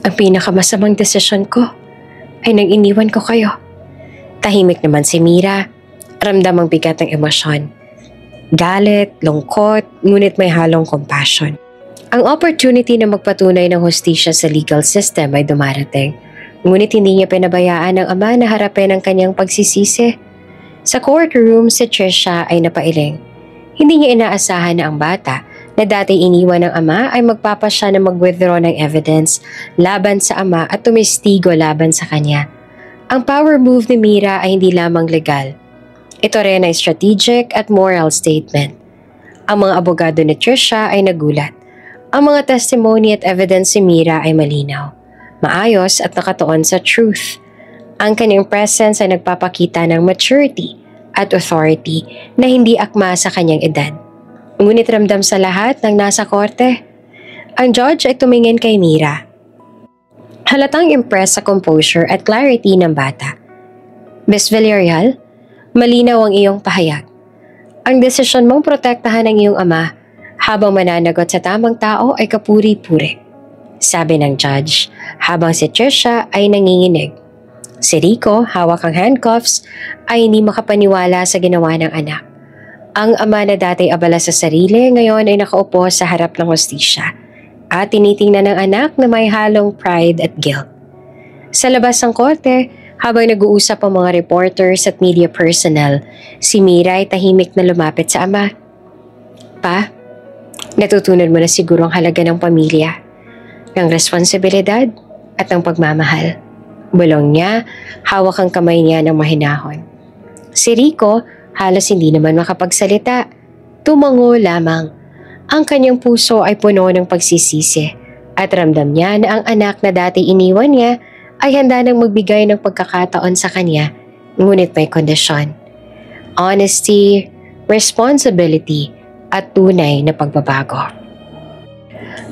S1: "Ang pinakamasamang desisyon ko ay nang iniwan ko kayo." Tahimik naman si Mira, ramdam ang bigat ng emosyon. Galit, lungkot, ngunit may halong compassion. Ang opportunity na magpatunay ng hustisya sa legal system ay dumarating, ngunit hindi niya pinabayaan ng ama na harapin ang kanyang pagsisisi. Sa courtroom, si Trisha ay napailing. Hindi niya inaasahan na ang bata na dati iniwan ng ama ay magpapasya na mag-withdraw ng evidence laban sa ama at tumistigo laban sa kanya. Ang power move ni Mira ay hindi lamang legal. Ito rin ay strategic at moral statement. Ang mga abogado ni Trisha ay nagulat. Ang mga testimony at evidence ni Mira ay malinaw, maayos at nakatuon sa truth. Ang kanyang presence ay nagpapakita ng maturity at authority na hindi akma sa kanyang edad. Ngunit ramdam sa lahat ng nasa korte. Ang judge ay tumingin kay Mira. Halatang impressed sa composure at clarity ng bata. "Miss Villarreal, malinaw ang iyong pahayag. Ang desisyon mong protektahan ang iyong ama habang mananagot sa tamang tao ay kapuri-puri," sabi ng judge habang si Trisha ay nanginginig. Si Rico, hawak ang handcuffs, ay hindi makapaniwala sa ginawa ng anak. Ang ama na dati abala sa sarili ngayon ay nakaupo sa harap ng hustisya at tinitingnan ng anak na may halong pride at guilt. Sa labas ng korte, habang nag-uusap ang mga reporters at media personnel, si Mira ay tahimik na lumapit sa ama. "Pa, natutunan mo na siguro ang halaga ng pamilya, ng responsibilidad at ng pagmamahal," bulong niya, hawak ang kamay niya ng mahinahon. Si Rico halos hindi naman makapagsalita, tumango lamang. Ang kanyang puso ay puno ng pagsisisi at ramdam niya na ang anak na dati iniwan niya ay handa nang magbigay ng pagkakataon sa kanya, ngunit may kondisyon. Honesty, responsibility at tunay na pagbabago.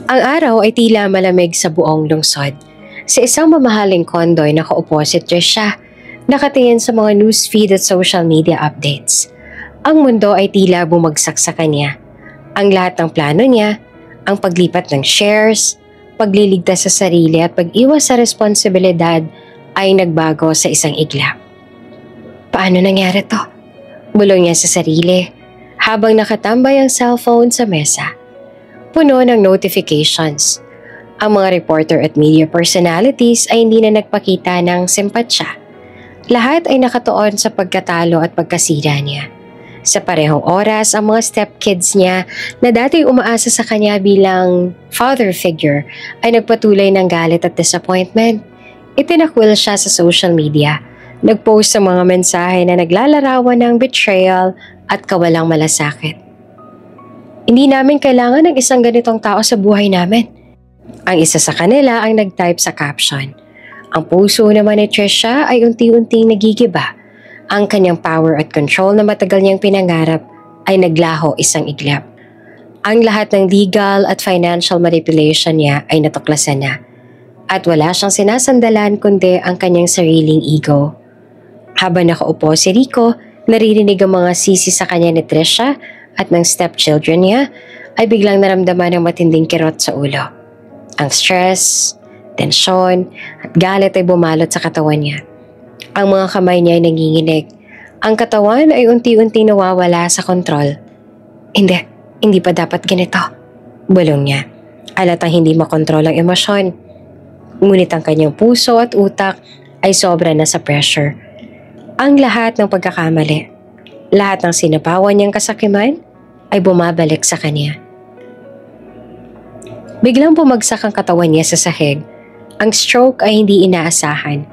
S1: Ang araw ay tila malamig sa buong lungsod. Sa isang mamahaling kondoy nakaupo si Trisha, nakatingin sa mga newsfeed at social media updates. Ang mundo ay tila bumagsak sa kanya. Ang lahat ng plano niya, ang paglipat ng shares, pagliligtas sa sarili at pag-iwas sa responsibilidad ay nagbago sa isang iglap. "Paano nangyari to?" bulong niya sa sarili habang nakatambay ang cellphone sa mesa. Puno ng notifications. Ang mga reporter at media personalities ay hindi na nagpakita ng simpatsya. Lahat ay nakatuon sa pagkatalo at pagkasira niya. Sa parehong oras, ang mga stepkids niya na dati umaasa sa kanya bilang father figure ay nagpatuloy ng galit at disappointment. Itinakwil siya sa social media. Nagpost ng mga mensahe na naglalarawan ng betrayal at kawalang malasakit. "Hindi namin kailangan ng isang ganitong tao sa buhay namin." Ang isa sa kanila ang nag-type sa caption. Ang puso naman ni Trisha ay unti-unting nagigiba. Ang kanyang power at control na matagal niyang pinangarap ay naglaho isang iglap. Ang lahat ng legal at financial manipulation niya ay natuklasan na. At wala siyang sinasandalan kundi ang kanyang sariling ego. Habang nakaupo si Rico, naririnig ang mga sisi sa kanya ni Trisha at ng stepchildren niya ay biglang naramdaman ng matinding kirot sa ulo. Ang stress, tensyon at galit ay bumalot sa katawan niya. Ang mga kamay niya ay nanginginig. Ang katawan ay unti-unti nawawala sa kontrol. Hindi pa dapat ganito," bulong niya. Halatang hindi makontrol ang emosyon. Ngunit ang kanyang puso at utak ay sobra na sa pressure. Ang lahat ng pagkakamali, lahat ng sinapawan niyang kasakiman ay bumabalik sa kanya. Biglang bumagsak ang katawan niya sa sahig. Ang stroke ay hindi inaasahan.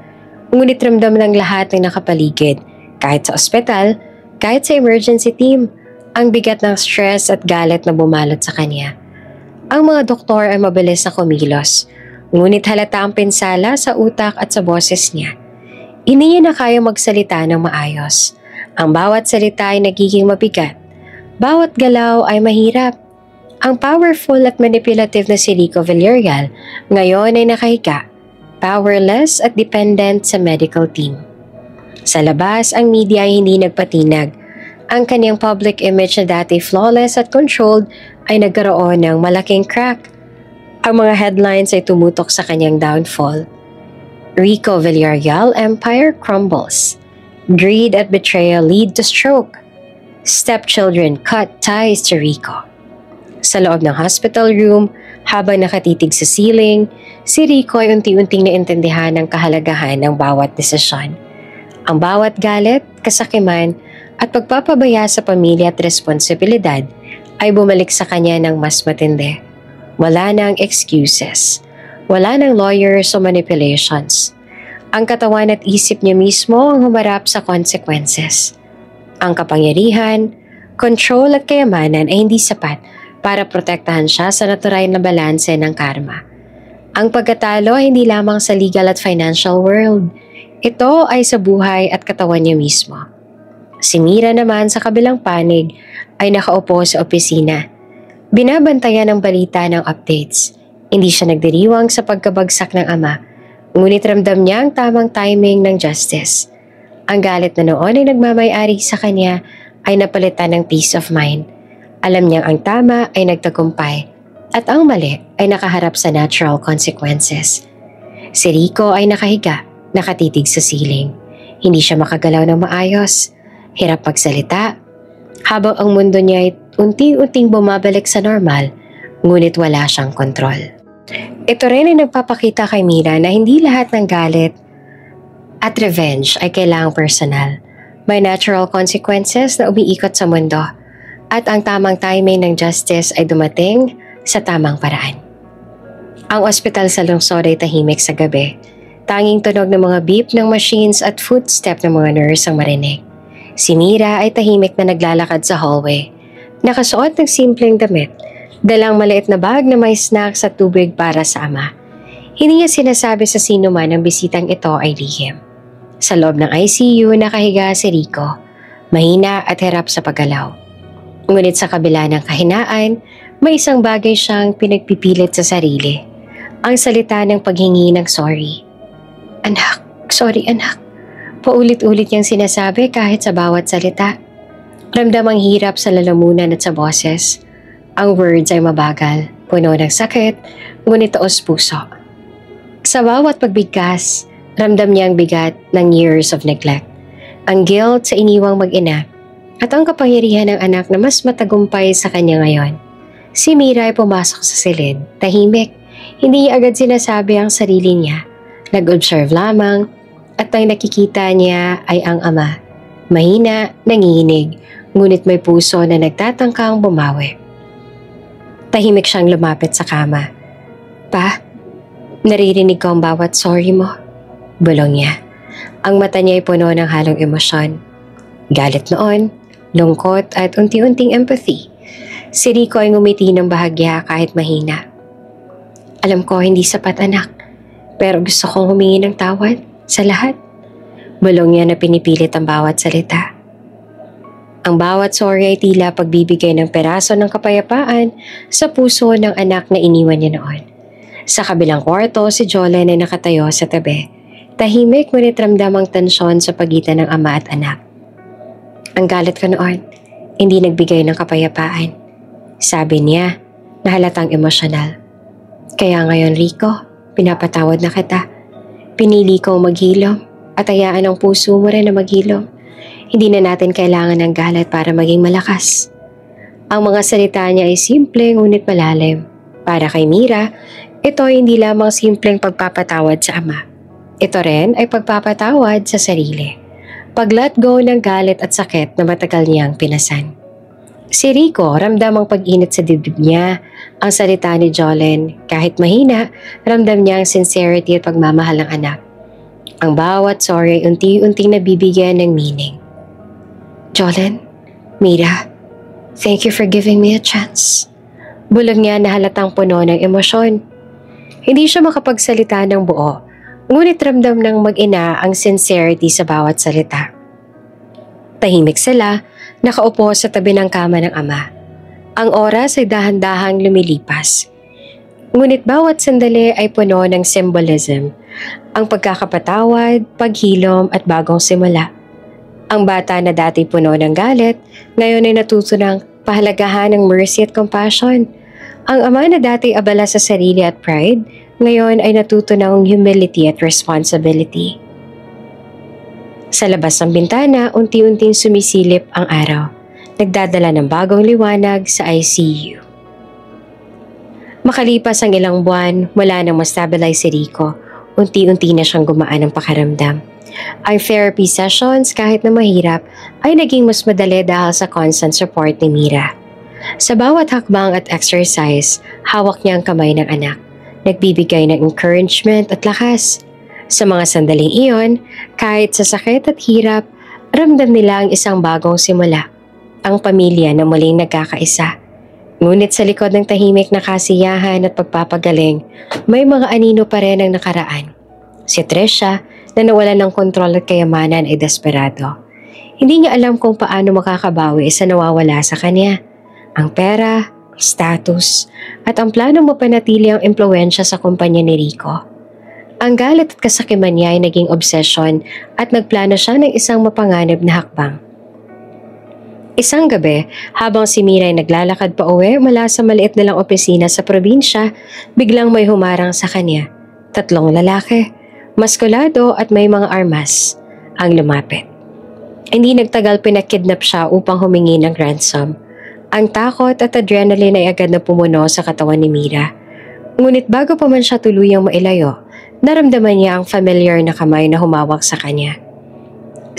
S1: Ngunit ramdam ng lahat ng nakapaligid, kahit sa ospital, kahit sa emergency team, ang bigat ng stress at galit na bumalot sa kanya. Ang mga doktor ay mabilis na kumilos. Ngunit halata ang pinsala sa utak at sa boses niya. Hindi niya na kaya magsalita ng maayos. Ang bawat salita ay nagiging mabigat. Bawat galaw ay mahirap. Ang powerful at manipulative na si Rico Villarreal ngayon ay nakahiga, powerless at dependent sa medical team. Sa labas, ang media ay hindi nagpatinag. Ang kanyang public image na dati flawless at controlled ay nagkaroon ng malaking crack. Ang mga headlines ay tumutok sa kanyang downfall. Rico Villarreal empire crumbles. Greed at betrayal lead to stroke. Stepchildren cut ties to Rico. Sa loob ng hospital room, habang nakatitig sa ceiling, si Rico ay unti-unting naintindihan ang kahalagahan ng bawat desisyon. Ang bawat galit, kasakiman, at pagpapabaya sa pamilya at responsibilidad ay bumalik sa kanya ng mas matindi. Wala nang excuses. Wala nang lawyers o manipulations. Ang katawan at isip niya mismo ang humarap sa consequences. Ang kapangyarihan, control at kayamanan ay hindi sapat para protektahan siya sa natural na balanse ng karma. Ang pagkatalo ay hindi lamang sa legal at financial world. Ito ay sa buhay at katawan niya mismo. Si Mira naman sa kabilang panig ay nakaupo sa opisina. Binabantayan ang balita ng updates. Hindi siya nagdiriwang sa pagkabagsak ng ama, ngunit ramdam niya ang tamang timing ng justice. Ang galit na noon ay nagmamay-ari sa kanya ay napalitan ng peace of mind. Alam niyang ang tama ay nagtagumpay at ang mali ay nakaharap sa natural consequences. Si Rico ay nakahiga, nakatitig sa ceiling. Hindi siya makagalaw ng maayos, hirap pagsalita, habang ang mundo niya ay unti-unting bumabalik sa normal, ngunit wala siyang kontrol. Ito rin ay nagpapakita kay Mira na hindi lahat ng galit at revenge ay kailangang personal. May natural consequences na umiikot sa mundo. At ang tamang timing ng justice ay dumating sa tamang paraan. Ang ospital sa lungsod ay tahimik sa gabi. Tanging tunog ng mga beep ng machines at footstep ng mga nurse ang marinig. Si Mira ay tahimik na naglalakad sa hallway. Nakasuot ng simpleng damit, dalang maliit na bag na may snacks at tubig para sa ama. Hindi niya sinasabi sa sino man ang bisitang ito ay lihim. Sa loob ng ICU nakahiga si Rico, mahina at hirap sa paggalaw. Ngunit sa kabila ng kahinaan, may isang bagay siyang pinagpipilit sa sarili. Ang salita ng paghingi ng sorry. Anak, sorry anak. Paulit-ulit niyang sinasabi kahit sa bawat salita. Ramdam ang hirap sa lalamunan at sa boses. Ang words ay mabagal, puno ng sakit, ngunit taos puso. Sa bawat pagbigkas, ramdam niya ang bigat ng years of neglect. Ang guilt sa iniwang mag-ina at ang kapangyarihan ng anak na mas matagumpay sa kanya ngayon. Si Mira ay pumasok sa silid, tahimik. Hindi niya agad sinasabi ang sarili niya. Nag-observe lamang at ang nakikita niya ay ang ama. Mahina, nanginginig, ngunit may puso na nagtatangkang bumawi. Tahimik siyang lumapit sa kama. Pa, naririnig ko ang bawat sorry mo. Bulong niya. Ang mata niya ay puno ng halong emosyon. Galit noon, lungkot at unti-unting empathy. Si Rico ay ngumiti ng bahagya kahit mahina. Alam ko hindi sapat anak, pero gusto kong humingi ng tawad sa lahat. Bulong niya na pinipilit ang bawat salita. Ang bawat sorry ay tila pagbibigay ng peraso ng kapayapaan sa puso ng anak na iniwan niya noon. Sa kabilang kwarto, si Jolene ay nakatayo sa tabi. Tahimik ngunit ramdam ang tensyon sa pagitan ng ama at anak. Ang galit ko noon, hindi nagbigay ng kapayapaan. Sabi niya, na halatang emosyonal. Kaya ngayon Rico, pinapatawad na kita. Pinili kong maghilom at hayaan ang puso mo rin na maghilom. Hindi na natin kailangan ng galit para maging malakas. Ang mga salita niya ay simple ngunit malalim. Para kay Mira, ito ay hindi lamang simpleng pagpapatawad sa ama. Ito rin ay pagpapatawad sa sarili. Pag-let go ng galit at sakit na matagal niyang pinasan. Si Rico ramdam ang pag-init sa dibdib niya. Ang salita ni Jolene, kahit mahina, ramdam niya ang sincerity at pagmamahal ng anak. Ang bawat sorry ay unti-unting nabibigyan ng meaning. Jolene, Mira, thank you for giving me a chance. Bulog niya na halatang puno ng emosyon. Hindi siya makapagsalita ng buo, ngunit ramdam ng mag-ina ang sincerity sa bawat salita. Tahimik sila, nakaupo sa tabi ng kama ng ama. Ang oras ay dahan-dahang lumilipas. Ngunit bawat sandali ay puno ng symbolism, ang pagkakapatawad, paghilom at bagong simula. Ang bata na dati puno ng galit, ngayon ay natuto ng pahalagahan ng mercy at compassion. Ang ama na dati abala sa sarili at pride, ngayon ay natuto ng humility at responsibility. Sa labas ng bintana, unti-unting sumisilip ang araw, nagdadala ng bagong liwanag sa ICU. Makalipas ang ilang buwan, wala nang ma-stabilize si Rico, unti-unti na siyang gumaan ang pakaramdam. Ang therapy sessions, kahit na mahirap, ay naging mas madali dahil sa constant support ni Mira. Sa bawat hakbang at exercise, hawak niya ang kamay ng anak. Nagbibigay ng encouragement at lakas. Sa mga sandaling iyon, kahit sa sakit at hirap, ramdam nila ang isang bagong simula. Ang pamilya na muling nagkakaisa. Ngunit sa likod ng tahimik na kasiyahan at pagpapagaling, may mga anino pa rin ang nakaraan. Si Trisha, na nawalan ng kontrol at kayamanan, ay desperado. Hindi niya alam kung paano makakabawi sa nawawala sa kanya. Ang pera, status, at ang planong mapanatili ang impluwensya sa kumpanya ni Rico. Ang galit at kasakiman niya ay naging obsession at nagplano siya ng isang mapanganib na hakbang. Isang gabi, habang si Mira ay naglalakad pa uwi mula sa maliit na lang opisina sa probinsya, biglang may humarang sa kanya. 3 lalaki, maskulado at may mga armas, ang lumapit. Hindi nagtagal pinakidnap siya upang humingi ng ransom. Ang takot at adrenaline ay agad na pumuno sa katawan ni Mira. Ngunit bago pa man siya tuluyang mailayo, naramdaman niya ang familiar na kamay na humawak sa kanya.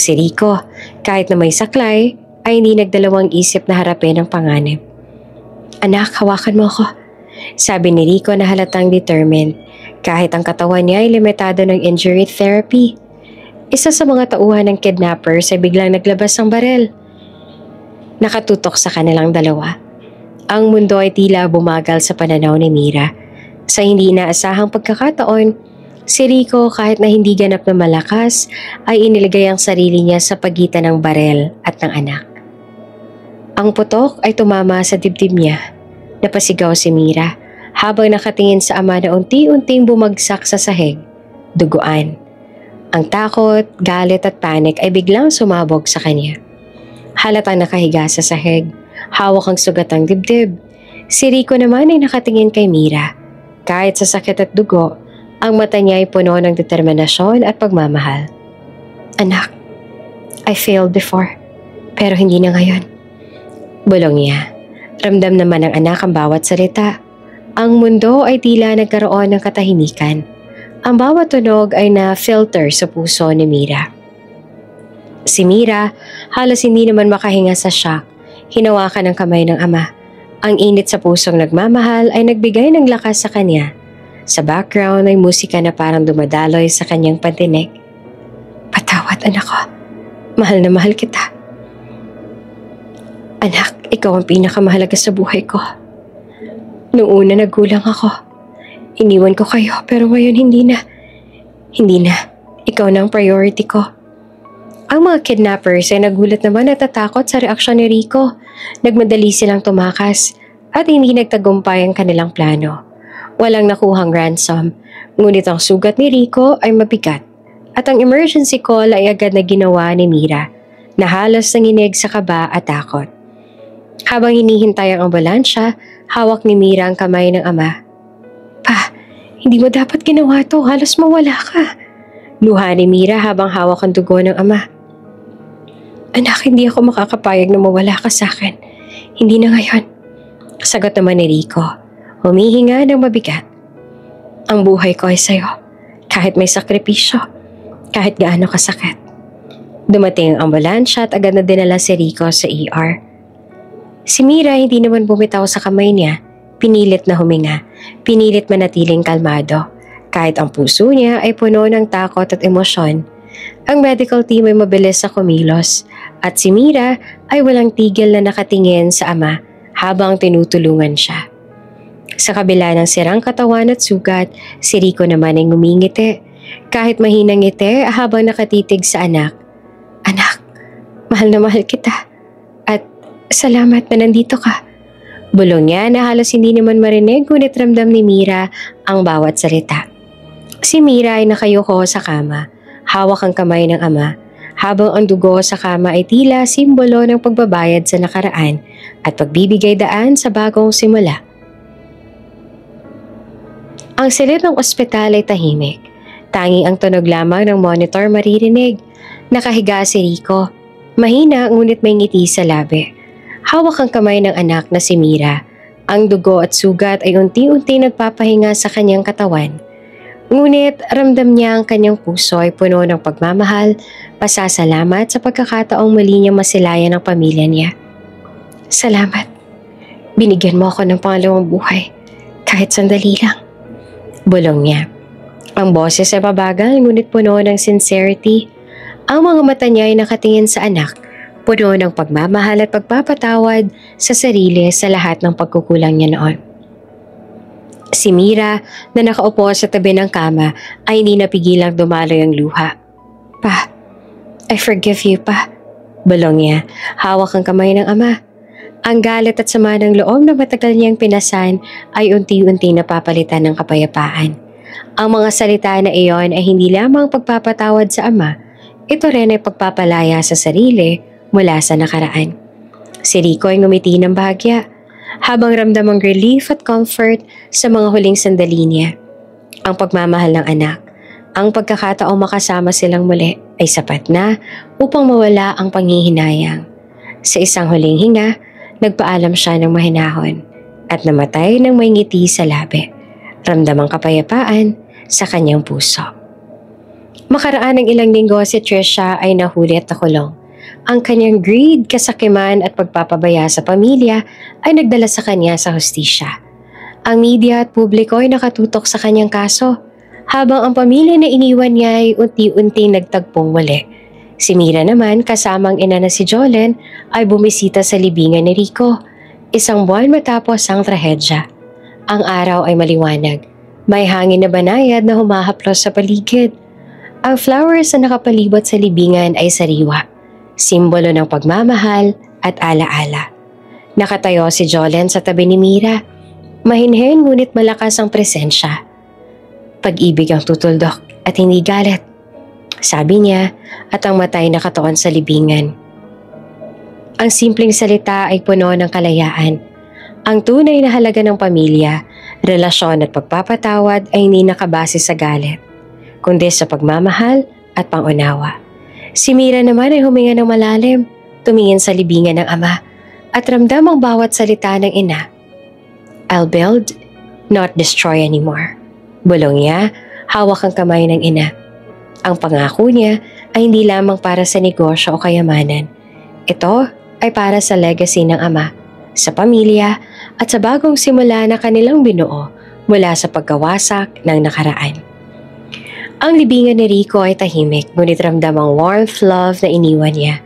S1: Si Rico, kahit na may saklay, ay hindi nagdalawang isip na harapin ang panganib. "Anak, hawakan mo ako," sabi ni Rico na halatang determined, kahit ang katawan niya ay limitado ng injury therapy. Isa sa mga tauhan ng kidnappers ay biglang naglabas ng barel. Nakatutok sa kanilang dalawa. Ang mundo ay tila bumagal sa pananaw ni Mira. Sa hindi inaasahang pagkakataon, si Rico, kahit na hindi ganap na malakas, ay iniligay ang sarili niya sa pagitan ng barel at ng anak. Ang putok ay tumama sa dibdib niya. Napasigaw si Mira habang nakatingin sa ama na unti-unting bumagsak sa sahig, duguan. Ang takot, galit at panik ay biglang sumabog sa kanya. Halatang nakahiga sa sahig, hawak ang sugat ng dibdib. Si Rico naman ay nakatingin kay Mira. Kahit sa sakit at dugo, ang mata niya ay puno ng determinasyon at pagmamahal. "Anak, I failed before, pero hindi na ngayon." Bulong niya. Ramdam naman ng anak ang bawat salita. Ang mundo ay tila nagkaroon ng katahimikan. Ang bawat tunog ay na-filter sa puso ni Mira. Si Mira, halos hindi naman makahinga sa shock. Hinawakan ang kamay ng ama. Ang init sa pusong nagmamahal ay nagbigay ng lakas sa kanya. Sa background ay musika na parang dumadaloy sa kanyang pandinig. "Patawad, anak ko. Mahal na mahal kita." "Anak, ikaw ang pinakamahalaga sa buhay ko. Noong una nagkulang ako. Iniwan ko kayo pero ngayon hindi na. Hindi na. Ikaw na ang priority ko." Ang mga kidnappers ay nagulat naman at natakot sa reaksyon ni Rico. Nagmadali silang tumakas at hindi nagtagumpay ang kanilang plano. Walang nakuhang ransom, ngunit ang sugat ni Rico ay mabigat at ang emergency call ay agad na ginawa ni Mira na halos nanginig sa kaba at takot. Habang hinihintay ang ambulansya, hawak ni Mira ang kamay ng ama. "Pa, hindi mo dapat ginawa to, halos mawala ka." Luha ni Mira habang hawak ang dugo ng ama. "Anak, hindi ako makakapayag na mawala ka sa akin. Hindi na ngayon." Sagot naman ni Rico, humihinga ng mabigat. "Ang buhay ko ay sa'yo, kahit may sakripisyo, kahit gaano kasakit." Dumating ang ambulansya at agad na dinala si Rico sa ER. Si Mira hindi naman bumitaw sa kamay niya. Pinilit na huminga, pinilit manatiling kalmado. Kahit ang puso niya ay puno ng takot at emosyon. Ang medical team ay mabilis sa kumilos at si Mira ay walang tigil na nakatingin sa ama habang tinutulungan siya. Sa kabila ng sirang katawan at sugat, si Rico naman ay ngumingiti. Kahit mahinang ngiti habang nakatitig sa anak. Anak, mahal na mahal kita. At salamat na nandito ka. Bulong niya na halos hindi naman marinig ngunit ramdam ni Mira ang bawat salita. Si Mira ay nakayuko sa kama, hawak ang kamay ng ama, habang ang dugo sa kama ay tila simbolo ng pagbabayad sa nakaraan at pagbibigay daan sa bagong simula. Ang silid ng ospital ay tahimik. Tanging ang tunog lamang ng monitor maririnig. Nakahiga si Rico. Mahina ngunit may ngiti sa labi. Hawak ang kamay ng anak na si Mira. Ang dugo at sugat ay unti-unti nagpapahinga sa kanyang katawan. Ngunit ramdam niya ang kanyang puso ay puno ng pagmamahal, pasasalamat sa pagkakataong muli niya masilayan ang pamilya niya. Salamat. Binigyan mo ako ng pangalawang buhay, kahit sandali lang. Bulong niya. Ang boses ay mabagal ngunit puno ng sincerity. Ang mga mata niya ay nakatingin sa anak, puno ng pagmamahal at pagpapatawad sa sarili sa lahat ng pagkukulang niya noon. Si Mira na nakaupo sa tabi ng kama ay hindi napigilang dumaloy ang luha. Pa, I forgive you pa. Bulong niya, hawak ang kamay ng ama. Ang galit at sama ng loob na matagal niyang pinasan ay unti-unti napapalitan ng kapayapaan. Ang mga salita na iyon ay hindi lamang pagpapatawad sa ama, ito rin ay pagpapalaya sa sarili mula sa nakaraan. Si Rico ay ngumiti ng bahagya, habang ramdam ang relief at comfort sa mga huling sandali niya. Ang pagmamahal ng anak, ang pagkakataong makasama silang muli ay sapat na upang mawala ang panghihinayang. Sa isang huling hinga, nagpaalam siya ng mahinahon at namatay ng may ngiti sa labi. Ramdam ang kapayapaan sa kanyang puso. Makaraan ng ilang linggo si Trisha ay nahuli at nakulong. Ang kanyang greed, kasakiman at pagpapabaya sa pamilya ay nagdala sa kanya sa hustisya. Ang media at publiko ay nakatutok sa kanyang kaso, habang ang pamilya na iniwan niya ay unti-unti nagtagpong muli. Si Mira naman kasama ang ina na si Jolene ay bumisita sa libingan ni Rico, isang buwan matapos ang trahedya. Ang araw ay maliwanag, may hangin na banayad na humahaplos sa paligid. Ang flowers na nakapalibot sa libingan ay sariwa, simbolo ng pagmamahal at alaala. Nakatayo si Jolene sa tabi ni Mira, mahinhin ngunit malakas ang presensya. Pag-ibig ang tutuldok at hindi galit, sabi niya at ang matay nakatuon sa libingan. Ang simpleng salita ay puno ng kalayaan. Ang tunay na halaga ng pamilya, relasyon at pagpapatawad ay hindi nakabase sa galit, kundi sa pagmamahal at pangunawa. Si Mira naman ay huminga ng malalim, tumingin sa libingan ng ama at ramdam ang bawat salita ng ina. I'll build, not destroy anymore. Bulong niya, hawak ang kamay ng ina. Ang pangako niya ay hindi lamang para sa negosyo o kayamanan. Ito ay para sa legacy ng ama, sa pamilya at sa bagong simula na kanilang binuo mula sa pagkawasak ng nakaraan. Ang libingan ni Rico ay tahimik ngunit ramdam ang warmth love na iniwan niya.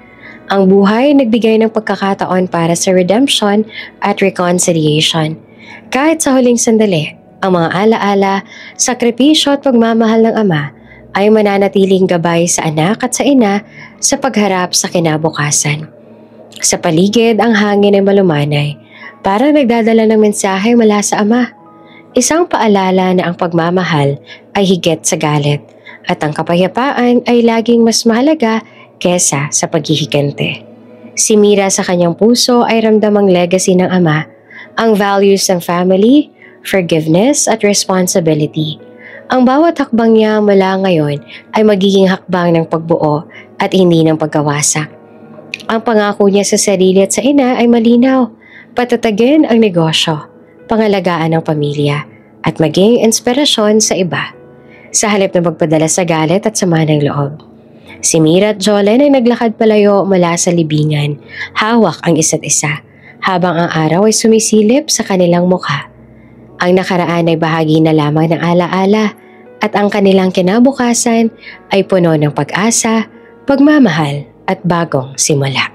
S1: Ang buhay nagbigay ng pagkakataon para sa redemption at reconciliation. Kahit sa huling sandali, ang mga alaala, sakripisyo at pagmamahal ng ama ay mananatiling gabay sa anak at sa ina sa pagharap sa kinabukasan. Sa paligid, ang hangin ay malumanay, parang nagdadala ng mensahe mula sa ama. Isang paalala na ang pagmamahal ay higit sa galit at ang kapayapaan ay laging mas mahalaga kesa sa paghihigante. Si Mira sa kanyang puso ay ramdam ang legacy ng ama, ang values ng family, forgiveness at responsibility. Ang bawat hakbang niya mula ngayon ay magiging hakbang ng pagbuo at hindi ng pagkawasak. Ang pangako niya sa sarili at sa ina ay malinaw, patatagin ang negosyo, pangalagaan ng pamilya, at maging inspirasyon sa iba. Sa halip na magpadala sa galit at sama ng loob. Si Mira at Jolene ay naglakad palayo mula sa libingan, hawak ang isa't isa, habang ang araw ay sumisilip sa kanilang mukha. Ang nakaraan ay bahagi na lamang ng alaala at ang kanilang kinabukasan ay puno ng pag-asa, pagmamahal at bagong simula.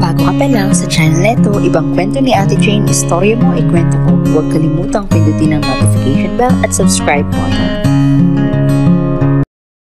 S2: bago ka pa lang sa channel neto, ibang kwento ni Ate Jane, istorya mo, ikwento ko. Huwag kalimutang pindutin ang notification bell at subscribe button.